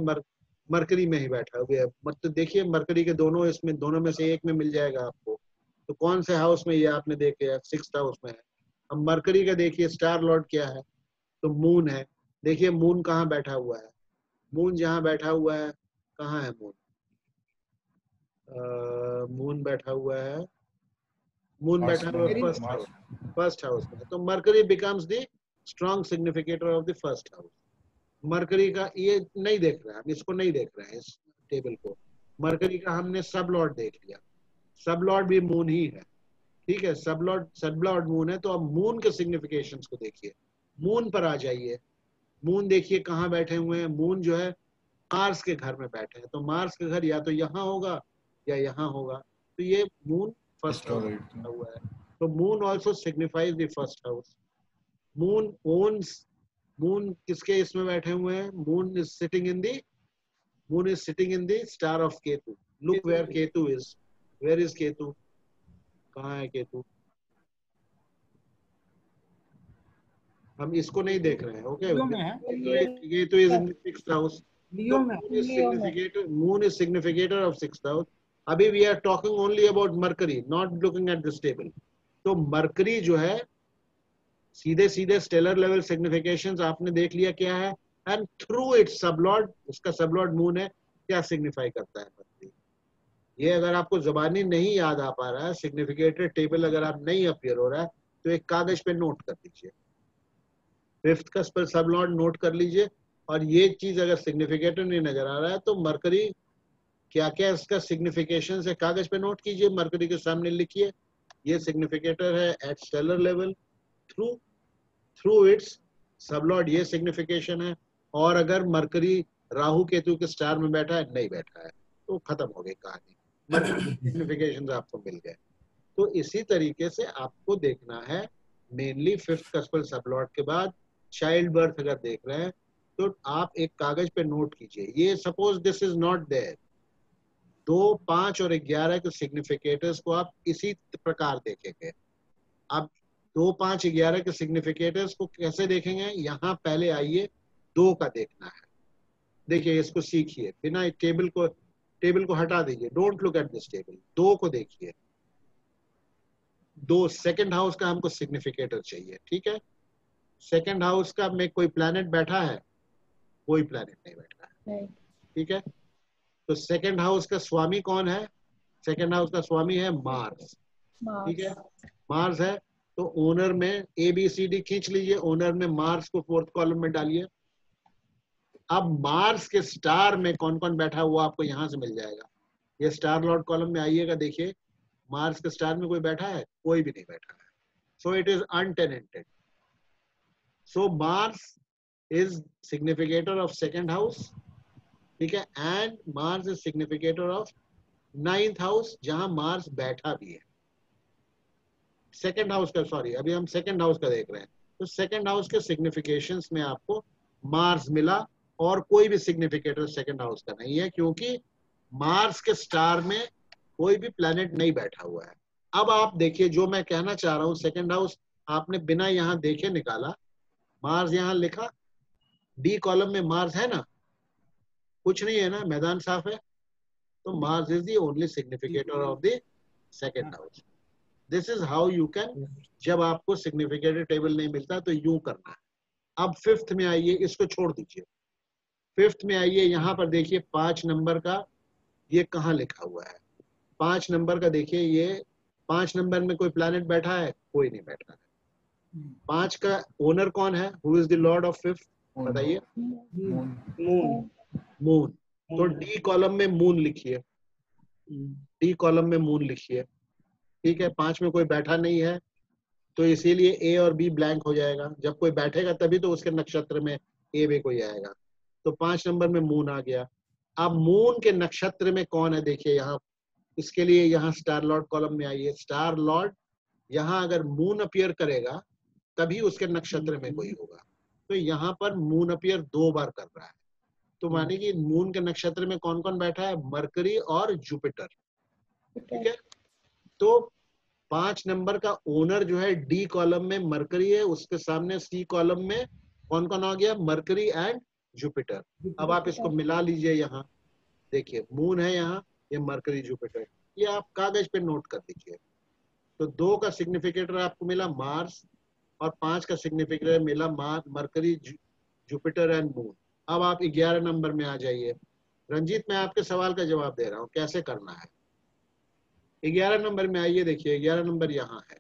मरकरी में ही बैठा हुआ है। मतलब देखिए मरकरी के दोनों में से एक में मिल जाएगा आपको। तो कौन से हाउस में ये आपने देखे है, 6th हाउस में है। अब मरकरी का देखिए स्टार लॉर्ड क्या है, तो मून है। देखिए मून कहाँ बैठा हुआ है, मून जहाँ बैठा हुआ है, कहाँ है मून, मून बैठा हुआ है, मून बैठा हुआ है फर्स्ट हाउस में। तो mercury becomes the strong significator of the first house. Mercury का ये नहीं देख रहे हैं, हम इसको नहीं देख रहे हैं इस टेबल को। मरकरी का हमने सब लॉर्ड देख लिया, सब लॉर्ड भी मून ही है, ठीक है, सब लॉर्ड मून है। तो अब मून के सिग्निफिकेशंस को देखिए, मून पर आ जाइए। मून देखिए कहाँ बैठे हुए हैं, मून जो है मार्स के घर में बैठे हैं। तो मार्स के घर या तो यहाँ होगा या यहाँ होगा। तो ये मून फर्स्ट हाउस में हुआ है। तो moon also signifies the first house. Moon किसके इसमें बैठे हुए हैं, moon is sitting in the star of Ketu. Look where Ketu is, where is Ketu, कहाँ है केतु, हम इसको नहीं देख रहे हैं। Okay, Ketu is in the 6th house. Leo में, moon is significator of 6th house. अभी we are talking only about Mercury, not looking at this table. तो मरकरी जो है सीधे स्टेलर लेवल सिग्निफिकेशंस आपने देख लिया क्या है, एंड थ्रू इट्स सबलॉर्ड, उसका सबलॉर्ड मून है, क्या सिग्निफाई करता है मरकरी। ये अगर आपको जबानी नहीं याद आ पा रहा है, सिग्निफिकेटर टेबल अगर आप नहीं अपियर हो रहा है, तो एक कागज पे नोट कर लीजिए, 5th का सबलॉर्ड नोट कर लीजिए। और ये चीज अगर सिग्निफिकेटर नहीं नजर आ रहा है तो मरकरी क्या क्या इसका सिग्निफिकेशन है कागज पे नोट कीजिए, मरकरी के सामने लिखिए ये सिग्निफिकेटर है at stellar level, through its sublord ये सिग्निफिकेशन है। और अगर मरकरी राहु केतु के स्टार में बैठा है, नहीं बैठा है, तो खत्म हो गई कहानी, मरकरी सिग्निफिकेशन आपको मिल गए। तो इसी तरीके से आपको देखना है मेनली 5th कस्पल सबलॉर्ड के बाद चाइल्ड बर्थ अगर देख रहे हैं तो आप एक कागज पे नोट कीजिए। ये suppose this is not there, 2, 5 और 11 के सिग्निफिकेटर्स को आप इसी प्रकार देखेंगे। अब 2, 5, 11 के सिग्निफिकेटर्स को कैसे देखेंगे, यहाँ पहले आइए 2 का देखना है। देखिए इसको सीखिए, बिना टेबल को हटा दीजिए, don't look at this table, 2 को देखिए। 2 2nd हाउस का हमको सिग्निफिकेटर चाहिए, ठीक है। 2nd हाउस का में कोई प्लैनेट बैठा है, कोई प्लैनेट नहीं बैठा है, ठीक है। तो 2nd हाउस का स्वामी कौन है, 2nd हाउस का स्वामी है मार्स, ठीक है, मार्स है। तो ओनर में ABCD खींच लीजिए, ओनर में मार्स को 4th कॉलम में डालिए। अब मार्स के स्टार में कौन कौन बैठा हुआ आपको यहां से मिल जाएगा। ये स्टार लॉर्ड कॉलम में आइएगा, देखिए मार्स के स्टार में कोई बैठा है, कोई भी नहीं बैठा है। So it is untenanted. So Mars is significator of 2nd house, ठीक है, and Mars is significator of 9th house जहां मार्स बैठा भी है। 2nd हाउस का, सॉरी अभी हम 2nd हाउस का देख रहे हैं। तो 2nd हाउस के सिग्निफिकेशंस में आपको मार्स मिला और कोई भी सिग्निफिकेटर 2nd हाउस का नहीं है, क्योंकि मार्स के स्टार में कोई भी प्लैनेट नहीं बैठा हुआ है। अब आप देखिए जो मैं कहना चाह रहा हूं, 2nd हाउस आपने बिना यहां देखे निकाला, मार्स यहां लिखा, डी कॉलम में मार्स है ना, कुछ नहीं है ना, मैदान साफ है। तो Mars is the only significator of the second house. This is how you can, जब आपको सिग्निफिकेटर टेबल नहीं मिलता तो यूं करना है। अब फिफ्थ में आइए, इसको छोड़ दीजिए, फिफ्थ में आइए, यहाँ पर देखिए 5 नंबर का ये कहाँ लिखा हुआ है, 5 नंबर का देखिए, ये 5 नंबर में कोई प्लैनेट बैठा है? कोई नहीं बैठा है। 5 का ओनर कौन है? Who is the Lord of fifth? बताइए। मून। मून। तो डी कॉलम में मून लिखिए, डी कॉलम में मून लिखिए, ठीक है। 5 में कोई बैठा नहीं है तो इसीलिए ए और बी ब्लैंक हो जाएगा। जब कोई बैठेगा तभी तो उसके नक्षत्र में ए भी कोई आएगा। तो 5 नंबर में मून आ गया। अब मून के नक्षत्र में कौन है देखिए यहाँ, इसके लिए यहाँ स्टार लॉर्ड कॉलम में आइए। स्टार लॉर्ड यहाँ अगर मून अपीयर करेगा तभी उसके नक्षत्र में कोई होगा। तो यहाँ पर मून अपीयर 2 बार कर रहा है, तो माने कि मून के नक्षत्र में कौन कौन बैठा है? मरकरी और जुपिटर, ठीक है। तो 5 नंबर का ओनर जो है डी कॉलम में मरकरी है, उसके सामने सी कॉलम में कौन कौन आ गया? Mercury and Jupiter. अब आप इसको मिला लीजिए, यहाँ देखिए मून है, यहाँ ये मरकरी जुपिटर, ये आप कागज पे नोट कर दीजिए। तो 2 का सिग्निफिकेटर आपको मिला मार्स और 5 का सिग्निफिकेटर मिला मरकरी, जुपिटर एंड मून। अब आप 11 नंबर में आ जाइए। रंजीत, मैं आपके सवाल का जवाब दे रहा हूँ, कैसे करना है। 11 नंबर में आइए, देखिए 11 नंबर यहाँ है।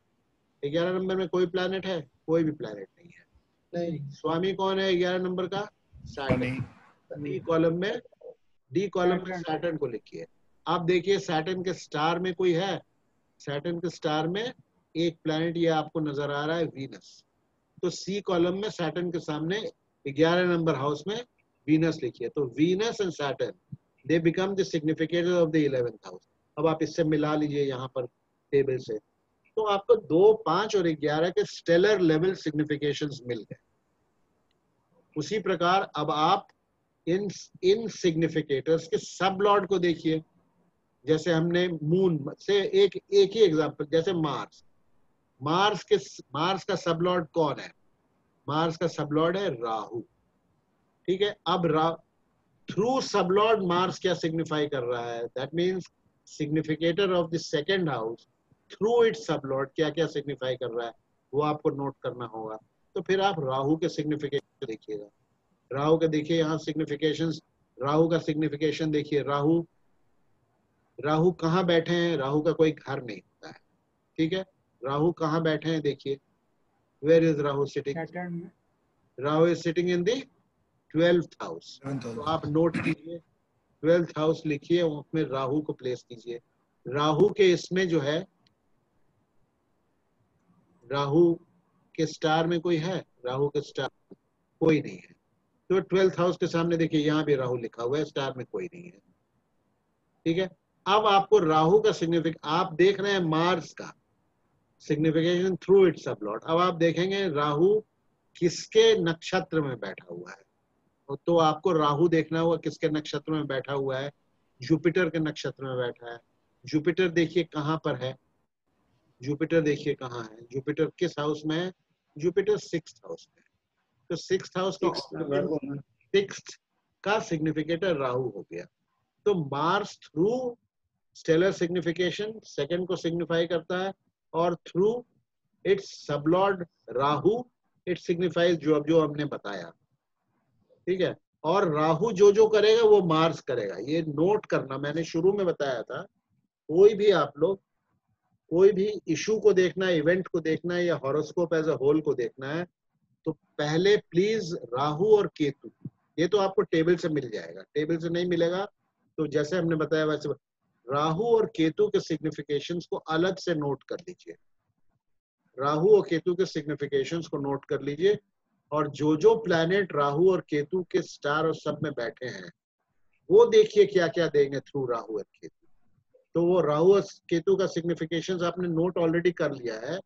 11 नंबर में कोई प्लैनेट है? कोई भी प्लैनेट नहीं है। नहीं। स्वामी कौन है 11 नंबर का? सैटर्न। डी कॉलम में सैटर्न को लिखिए। आप देखिए सैटर्न के स्टार में कोई है? सैटर्न के स्टार में एक प्लैनेट ये आपको नजर आ रहा है, वीनस। तो सी कॉलम में सैटर्न के सामने 11 नंबर हाउस में वीनस लिखिए। तो Venus and Saturn they become the significator of the 11th house. अब आप इससे मिला लीजिए यहाँ पर टेबल से, तो आपको 2, 5 और 11 के स्टेलर लेवल सिग्निफिकेशंस मिल गए। उसी प्रकार अब आप इन सिग्निफिकेटर्स के सब लॉर्ड को देखिए। जैसे हमने मून से एक ही एग्जांपल, जैसे मार्स का सब लॉर्ड कौन है? मार्स का सब लॉर्ड है राहु, ठीक है। अब थ्रू सब लॉर्ड मार्स क्या सिग्निफाई कर रहा है? That means significator of the second house through it's सब लॉर्ड क्या क्या सिग्निफाई कर रहा है, वो आपको नोट करना होगा। तो फिर आप राहु के सिग्निफिकेशन देखिएगा। राहु के देखिए यहाँ सिग्निफिकेशंस, राहु का सिग्निफिकेशन देखिए। राहु कहाँ बैठे हैं? राहु का कोई घर नहीं होता है, ठीक है। राहु कहाँ बैठे हैं देखिए, where is Rahu sitting? Rahu is sitting in the 12th house. तो आप नोट कीजिए, 12th हाउस लिखिए, उसमें राहु को प्लेस कीजिए। राहु के इसमें जो है, राहु के स्टार में कोई है? राहु के स्टार कोई नहीं है। तो 12th हाउस के सामने देखिए यहाँ भी राहु लिखा हुआ है, स्टार में कोई नहीं है, ठीक है। अब आपको राहु का आप देख रहे हैं मार्स का सिग्निफिकेशन थ्रू इट्स सब लॉर्ड। अब आप देखेंगे राहु किसके नक्षत्र में बैठा हुआ है, तो आपको राहु देखना होगा किसके नक्षत्र में बैठा हुआ है? जुपिटर के नक्षत्र में बैठा है। जुपिटर देखिए कहाँ पर है, जुपिटर देखिए कहाँ है, जुपिटर किस हाउस में है? जुपिटर 6th हाउस में। तो 6th हाउस का 6th का सिग्निफिकेटर राहु हो गया। तो Mars through stellar signification second को सिग्निफाई करता है, और through its sublord Rahu it signifies जो हमने बताया, ठीक है। और राहु जो करेगा वो मार्स करेगा, ये नोट करना। मैंने शुरू में बताया था, कोई भी आप लोग कोई भी इशू को देखना है, इवेंट को देखना है, या हॉरोस्कोप एज अ होल को देखना है, तो पहले प्लीज राहु और केतु, ये तो आपको टेबल से मिल जाएगा। टेबल से नहीं मिलेगा तो जैसे हमने बताया वैसे राहु और केतु के सिग्निफिकेशंस को अलग से नोट कर लीजिए। राहु और केतु के सिग्निफिकेशंस को नोट कर लीजिए, और जो प्लैनेट राहु और केतु के स्टार और सब में बैठे हैं वो देखिए क्या क्या देंगे थ्रू राहु और केतु। तो वो राहु और केतु का सिग्निफिकेशंस आपने नोट ऑलरेडी कर लिया है,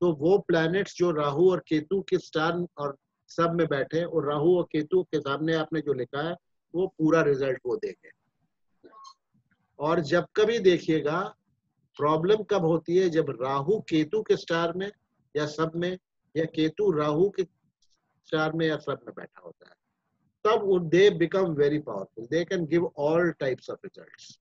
तो वो प्लैनेट्स जो राहु और केतु के स्टार और सब में बैठे और राहु और केतु के सामने आपने जो लिखा है वो पूरा रिजल्ट वो देंगे। और जब कभी देखिएगा प्रॉब्लम कब होती है, जब राहु केतु के स्टार में या सब में, या केतु राहु के स्टार में या सब में बैठा होता है, तब they become very powerful, they can give all types of results.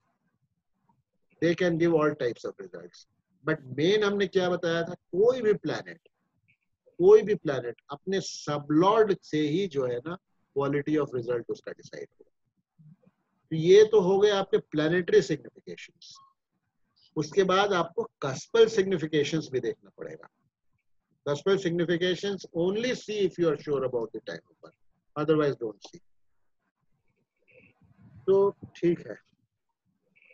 They can give all types of results. But main हमने क्या बताया था, कोई भी प्लैनेट अपने सबलॉर्ड से ही जो है ना क्वालिटी ऑफ रिजल्ट उसका डिसाइड होगा। तो ये तो हो गए आपके प्लैनेटरी सिग्निफिकेशंस। उसके बाद आपको कस्पल सिग्निफिकेशंस भी देखना पड़ेगा। Cuspal significations only see if you are sure about the time of birth, otherwise don't see. तो ठीक है,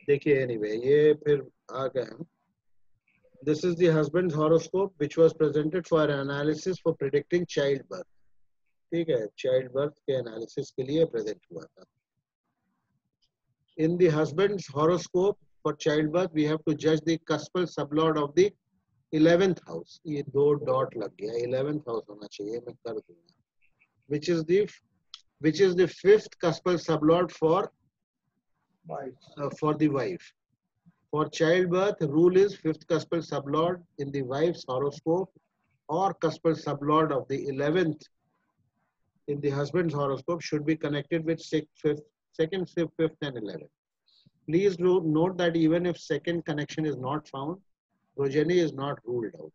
देखिए एनीवे ये फिर आ गए हम। This is the husband's horoscope which was presented for analysis for predicting childbirth. ठीक है, childbirth के analysis के लिए present हुआ था। In the husband's horoscope for childbirth, we have to judge the cuspal sublord of the 11th house. ये दो dot लग गया, 11th house होना चाहिए, मैं कर दूंगा। Which is the fifth cuspal sublord for the wife. For childbirth, rule is fifth cuspal sublord in the wife's horoscope or cuspal sublord of the 11th in the husband's horoscope should be connected with second, fifth, and 11th. Please note that even if second connection is not found, progeny is not ruled out.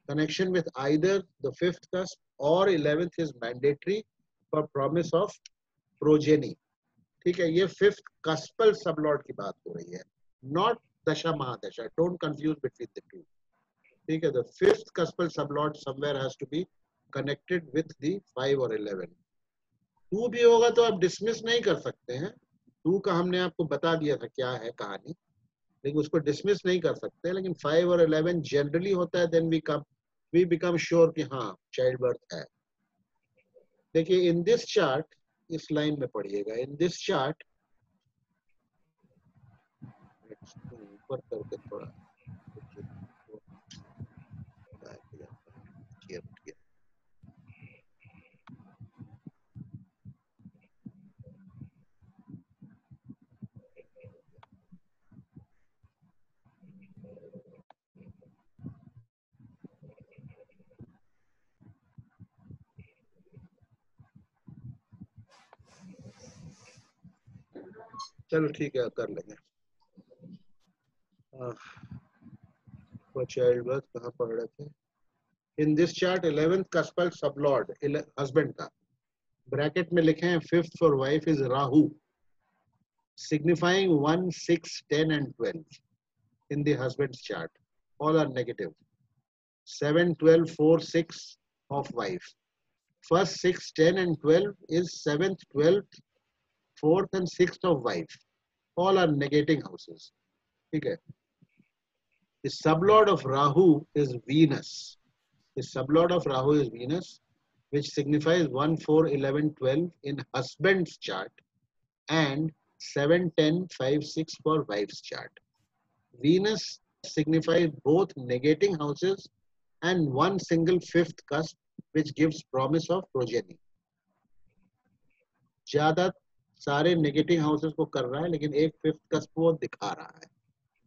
Connection with either the fifth cusp or 11th is mandatory for promise of progeny. ठीक है, ये fifth cuspal sublord की बात हो रही है, not dasha mahadasha. Don't confuse between the two. ठीक है, the fifth cuspal sublord somewhere has to be connected with the 5 or 11. 2 भी होगा तो आप dismiss नहीं कर सकते हैं। 2 का हमने आपको बता दिया था क्या है कहानी, लेकिन उसको dismiss नहीं कर सकते। लेकिन 5 और 11 generally होता है, then we become sure कि हाँ child birth है। देखिए in this chart, इस लाइन में पढ़िएगा, in this chart ऊपर करके थोड़ा चलो ठीक है, कर लेंगे। चाइल्ड बर्थ कहाँ पढ़ रहे थे? In this chart 11th cuspal sublord husband का ब्रैकेट में लिखे हैं 5th for wife is Rahu, signifying 1, 6, 10 and 12 in the husband's chart. All are negative. 7, 12, 4, 6 of wife. First 6, 10 and 12 is 7th, 12th, 4th and 6th of wife. All are negating houses. ठीक है। The sublord of Rahu is Venus. The sublord of Rahu is Venus, which signifies 1, 4, 11, 12 in husband's chart and 7, 10, 5, 6 for wife's chart. Venus signifies both negating houses and one single 5th cusp, which gives promise of progeny. ज्यादा सारे negative houses को कर रहा है, लेकिन एक 5th cusp वो दिखा रहा है।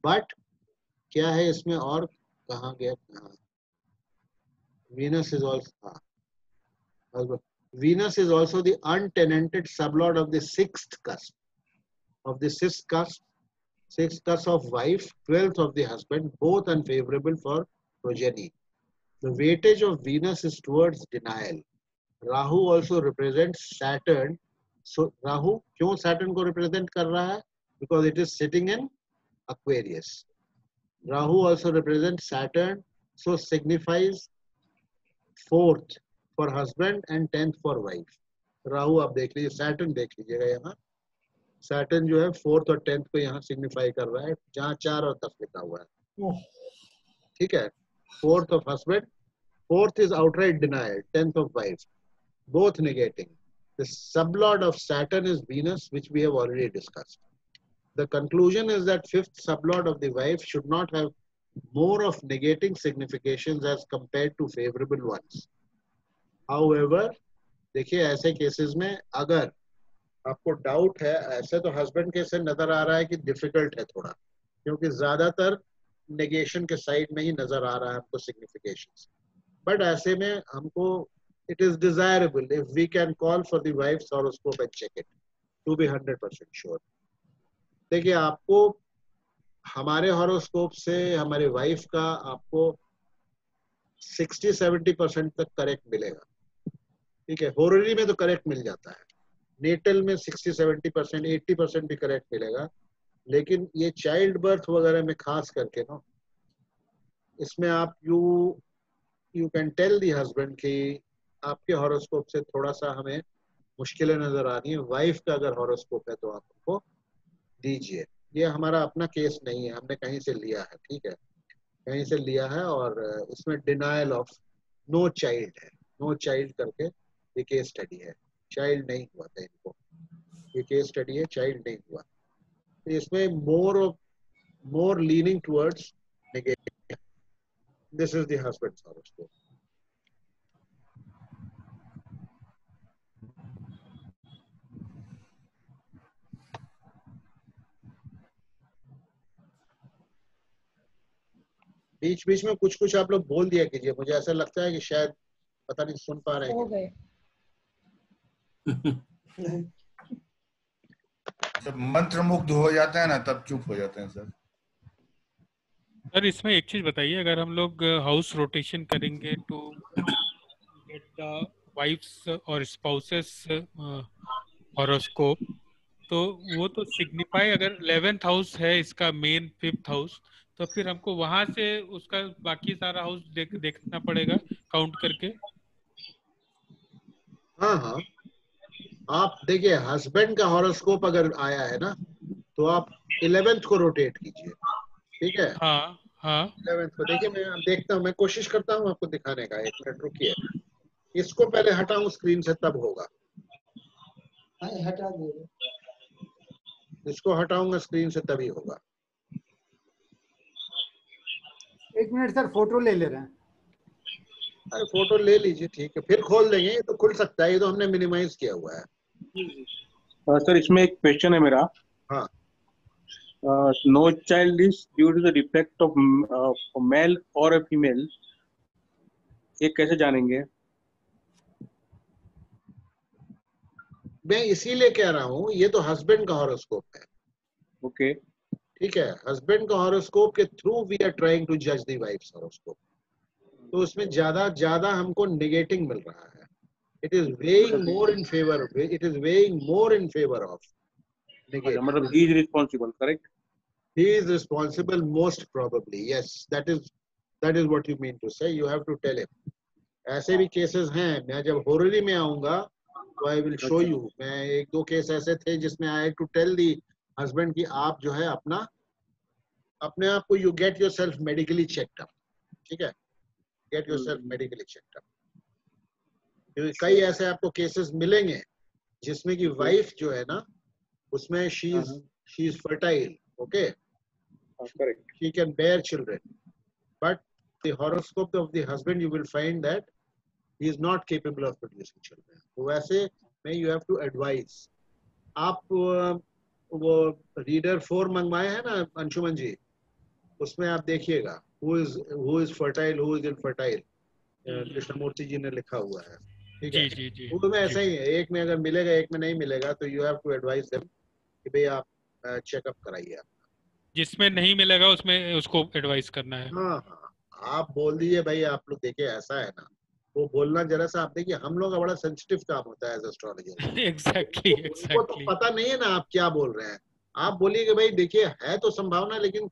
बट क्या है इसमें और कहाँ गया? Venus is also the untenanted sublord of the 6th cusp. Of the 6th cusp of wife, 12th of the husband, both unfavorable for progeny. The weightage of Venus is towards denial. Rahu also represents Saturn. So Rahu क्यों Saturn को represent कर रहा है? Because it is sitting in Aquarius. Rahu also represents Saturn, so signifies 4th for husband and 10th for wife. Rahu आप देख लीजिए, Saturn देख लीजिएगा यहाँ। Saturn जो है 4th और 10th को यहाँ signify कर रहा है, जहाँ 4 और 10 लिखा हुआ है। ठीक है, 4th of husband, 4th is outright denial, 10th of wife, both negating. The sublord of Saturn is Venus, which we have already discussed. The conclusion is that 5th sublord of the wife should not have more of negating significations as compared to favorable ones. However, देखिए ऐसे cases में अगर आपको doubt है, ऐसे तो husband case से नजर आ रहा है कि डिफिकल्ट है थोड़ा, क्योंकि ज्यादातर नेगेशन के साइड में ही नजर आ रहा है आपको सिग्निफिकेशंस। बट ऐसे में हमको it is desirable if we can call for the wife's horoscope and check it to be 100% sure. देखिए आपको हमारे हॉरोस्कोप से हमारे वाइफ का आपको 60-70% तक करेक्ट मिलेगा, ठीक है। होररी में तो करेक्ट मिल जाता है, नेटल में 60-70%, 80% भी करेक्ट मिलेगा, लेकिन ये चाइल्ड बर्थ वगैरह में खास करके ना, इसमें आप you can tell the husband कि आपके हॉरोस्कोप से थोड़ा सा हमें मुश्किलें नजर आ रही हैं, वाइफ का अगर हॉरोस्कोप है तो आप उनको दीजिए। ये हमारा अपना केस नहीं है, हमने कहीं से लिया है, ठीक है, कहीं से लिया है, और इसमें डिनायल ऑफ नो चाइल्ड है, नो चाइल्ड करके ये केस स्टडी है, चाइल्ड नहीं हुआ था इनको, ये केस स्टडी है, चाइल्ड नहीं हुआ। तो इसमें more leaning towards negative. This is the husband's horoscope. बीच बीच में कुछ कुछ आप लोग बोल दिया कीजिए, मुझे ऐसा लगता है कि शायद पता नहीं सुन पा रहे हैं कि जब मंत्र मुग्ध हो जाते हैं ना तब चुप हो जाते हैं सर। सर इसमें एक चीज बताइए, अगर हम लोग हाउस रोटेशन करेंगे टू गेट द वाइफ्स और स्पाउसेस हॉरोस्कोप, तो वो तो सिग्निफाई, अगर 11th हाउस है इसका मेन 5th हाउस, तो फिर हमको वहां से उसका बाकी सारा हाउस देखना पड़ेगा काउंट करके। हाँ हाँ, आप देखिए हस्बैंड का हॉरोस्कोप अगर आया है ना तो आप 11th को रोटेट कीजिए, ठीक है। हाँ हाँ 11th को देखिए, मैं देखता हूँ, मैं कोशिश करता हूँ आपको दिखाने का, एक मिनट रुकिए, इसको पहले हटाऊं स्क्रीन से तब होगा, हटा दो। इसको हटाऊंगा स्क्रीन से तभी होगा। एक मिनट सर, फोटो ले रहे हैं। अरे फोटो ले लीजिए, ठीक है, फिर खोल देंगे, ये तो खुल सकता है, ये तो हमने मिनिमाइज किया हुआ है। सर इसमें एक क्वेश्चन है मेरा। हाँ, no child is due to the defect of male और अ फीमेल, ये कैसे जानेंगे? मैं इसीलिए कह रहा हूँ, ये तो हस्बैंड का हॉरोस्कोप है, ओके ठीक है। हस्बैंड का हॉरोस्कोप के through we are trying to जज द वाइफ्स हॉरोस्कोप, तो उसमें ज्यादा हमको नेगेटिंग मिल रहा है। It is weighing more in favour, it is weighing more in favour of negative. मतलब he is responsible, correct? He is responsible most probably, yes, that is what you mean to say, you have to tell him. ऐसे भी cases हैं, मैं जब होररी में आऊंगा तो I will show you, मैं एक दो केस ऐसे थे जिसमें I had to tell the husband कि आप जो है अपने आप को you get yourself medically checked up, ठीक है, get yourself medically checked up. क्योंकि कई ऐसे आपको केसेस मिलेंगे जिसमें कि वाइफ जो है ना, उसमें she is fertile, okay, correct, she can bear children, but the horoscope of the husband you will find that he is not capable of producing children. तो वैसे में you have to advise। आप वो reader 4 मंगवाए हैं ना अंशुमन जी, उसमें आप देखिएगा who is fertile, who is infertile, Krishnamurthy जी ने लिखा हुआ है, ठीक है। जी जी वो में ऐसा ही है, एक में अगर मिलेगा एक में नहीं मिलेगा, तो you have to advise them कि भाई आप चेकअप कराइए। जिसमें नहीं मिलेगा उसमें उसको एडवाइस करना है। हाँ हाँ, आप बोल दीजिए भाई आप लोग देखिए ऐसा है ना, वो बोलना जरा सा, आप देखिए हम लोग का बड़ा सेंसिटिव काम होता है एज एस्ट्रोलॉजर। एग्जैक्टली वो तो पता नहीं है ना आप क्या बोल रहे हैं, आप बोलिए कि भाई देखिए है तो संभावना, लेकिन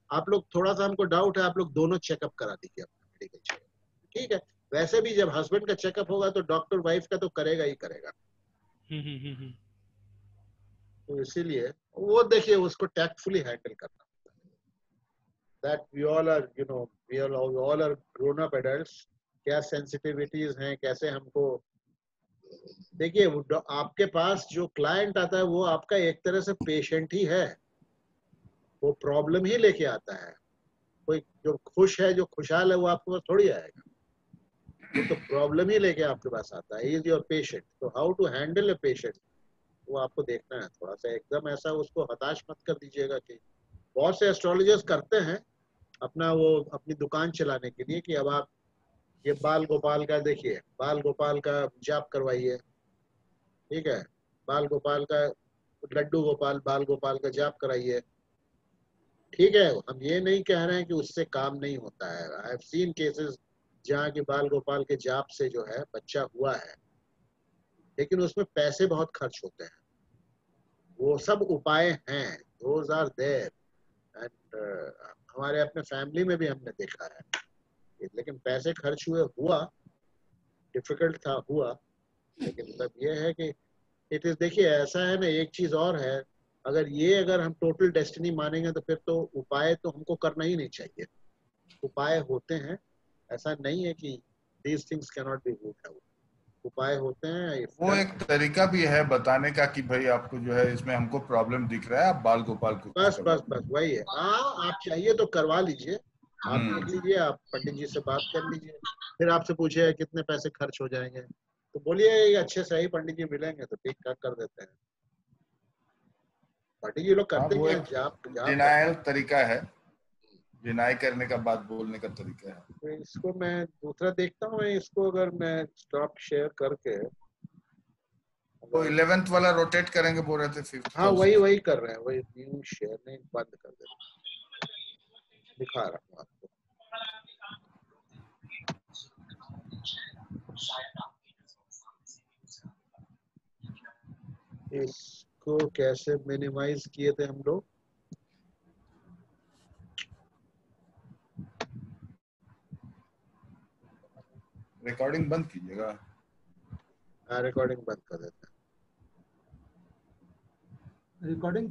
आप लोग थोड़ा सा हमको डाउट है, आप लोग दोनों चेकअप करा दीजिए अपना मेडिकल चेकअप, ठीक है। वैसे भी जब हस्बैंड का चेकअप होगा तो डॉक्टर वाइफ का तो करेगा ही करेगा, तो इसीलिए वो देखिए उसको टैक्टफुली हैंडल करना। That we all are, you know, we all are grown up adults, क्या sensitivities हैं, कैसे हमको देखिए। आपके पास जो क्लाइंट आता है वो आपका एक तरह से पेशेंट ही है, वो प्रॉब्लम ही लेके आता है। कोई जो खुश है, जो खुशहाल है, वो आपके पास थोड़ी आएगा, वो तो प्रॉब्लम ही लेके आपके पास आता है। इज योर पेशेंट, तो how to handle a patient, वो आपको देखना है थोड़ा सा। एकदम ऐसा उसको हताश मत कर दीजिएगा कि बहुत से एस्ट्रोलॉजर्स करते हैं अपनी दुकान चलाने के लिए कि अब आप ये बाल गोपाल का देखिए, बाल गोपाल का जाप करवाइए, ठीक है, बाल गोपाल का लड्डू गोपाल, बाल गोपाल का जाप कराइए, ठीक है, हम ये नहीं कह रहे हैं कि उससे काम नहीं होता है। आई हैव सीन केसेस जहाँ की बाल गोपाल के जाप से जो है बच्चा हुआ है, लेकिन उसमें पैसे बहुत खर्च होते हैं। वो सब उपाय हैं, दोज आर देयर, एंड हमारे अपने फैमिली में भी हमने देखा है। लेकिन पैसे खर्च हुए, हुआ डिफिकल्ट था, हुआ। लेकिन मतलब ये है कि इट इज, देखिए ऐसा है ना, एक चीज और है, अगर हम टोटल डेस्टिनी मानेंगे तो फिर तो उपाय तो हमको करना ही नहीं चाहिए। उपाय होते हैं, ऐसा नहीं है कि these things can not be root out, उपाय होते हैं। वो एक तरीका भी है बताने का कि भाई आपको जो है इसमें हमको प्रॉब्लम दिख रहा है, आप बाल गोपाल को बस बस बस वही है। हाँ, आप चाहिए तो करवा लीजिए, आप देख हम्म। लीजिए, आप पंडित जी से बात कर लीजिए, फिर आपसे पूछिए कितने पैसे खर्च हो जाएंगे, तो बोलिए ये अच्छे सही पंडित जी मिलेंगे तो ठीक ठाक कर देते हैं। पंडित जी लोग हाँ, करते वो ही एक हैं, जाप जाप डिनायल तरीका है, डिनाई करने का, बात बोलने का तरीका है। तो इसको मैं दूसरा देखता हूँ, इसको अगर मैं स्टॉप शेयर करके, तो अगर 11th वाला रोटेट करेंगे बोल रहे थे, 5th हाँ का वही उसका। वही कर रहे हैं, वही न्यू शेयर नहीं, बंद कर देते हैं। दिखा रहा हूँ आपको। इसको कैसे मिनिमाइज किए थे हम लोग, रिकॉर्डिंग बंद कीजिएगा। रिकॉर्डिंग बंद कर देते हैं। रिकॉर्डिंग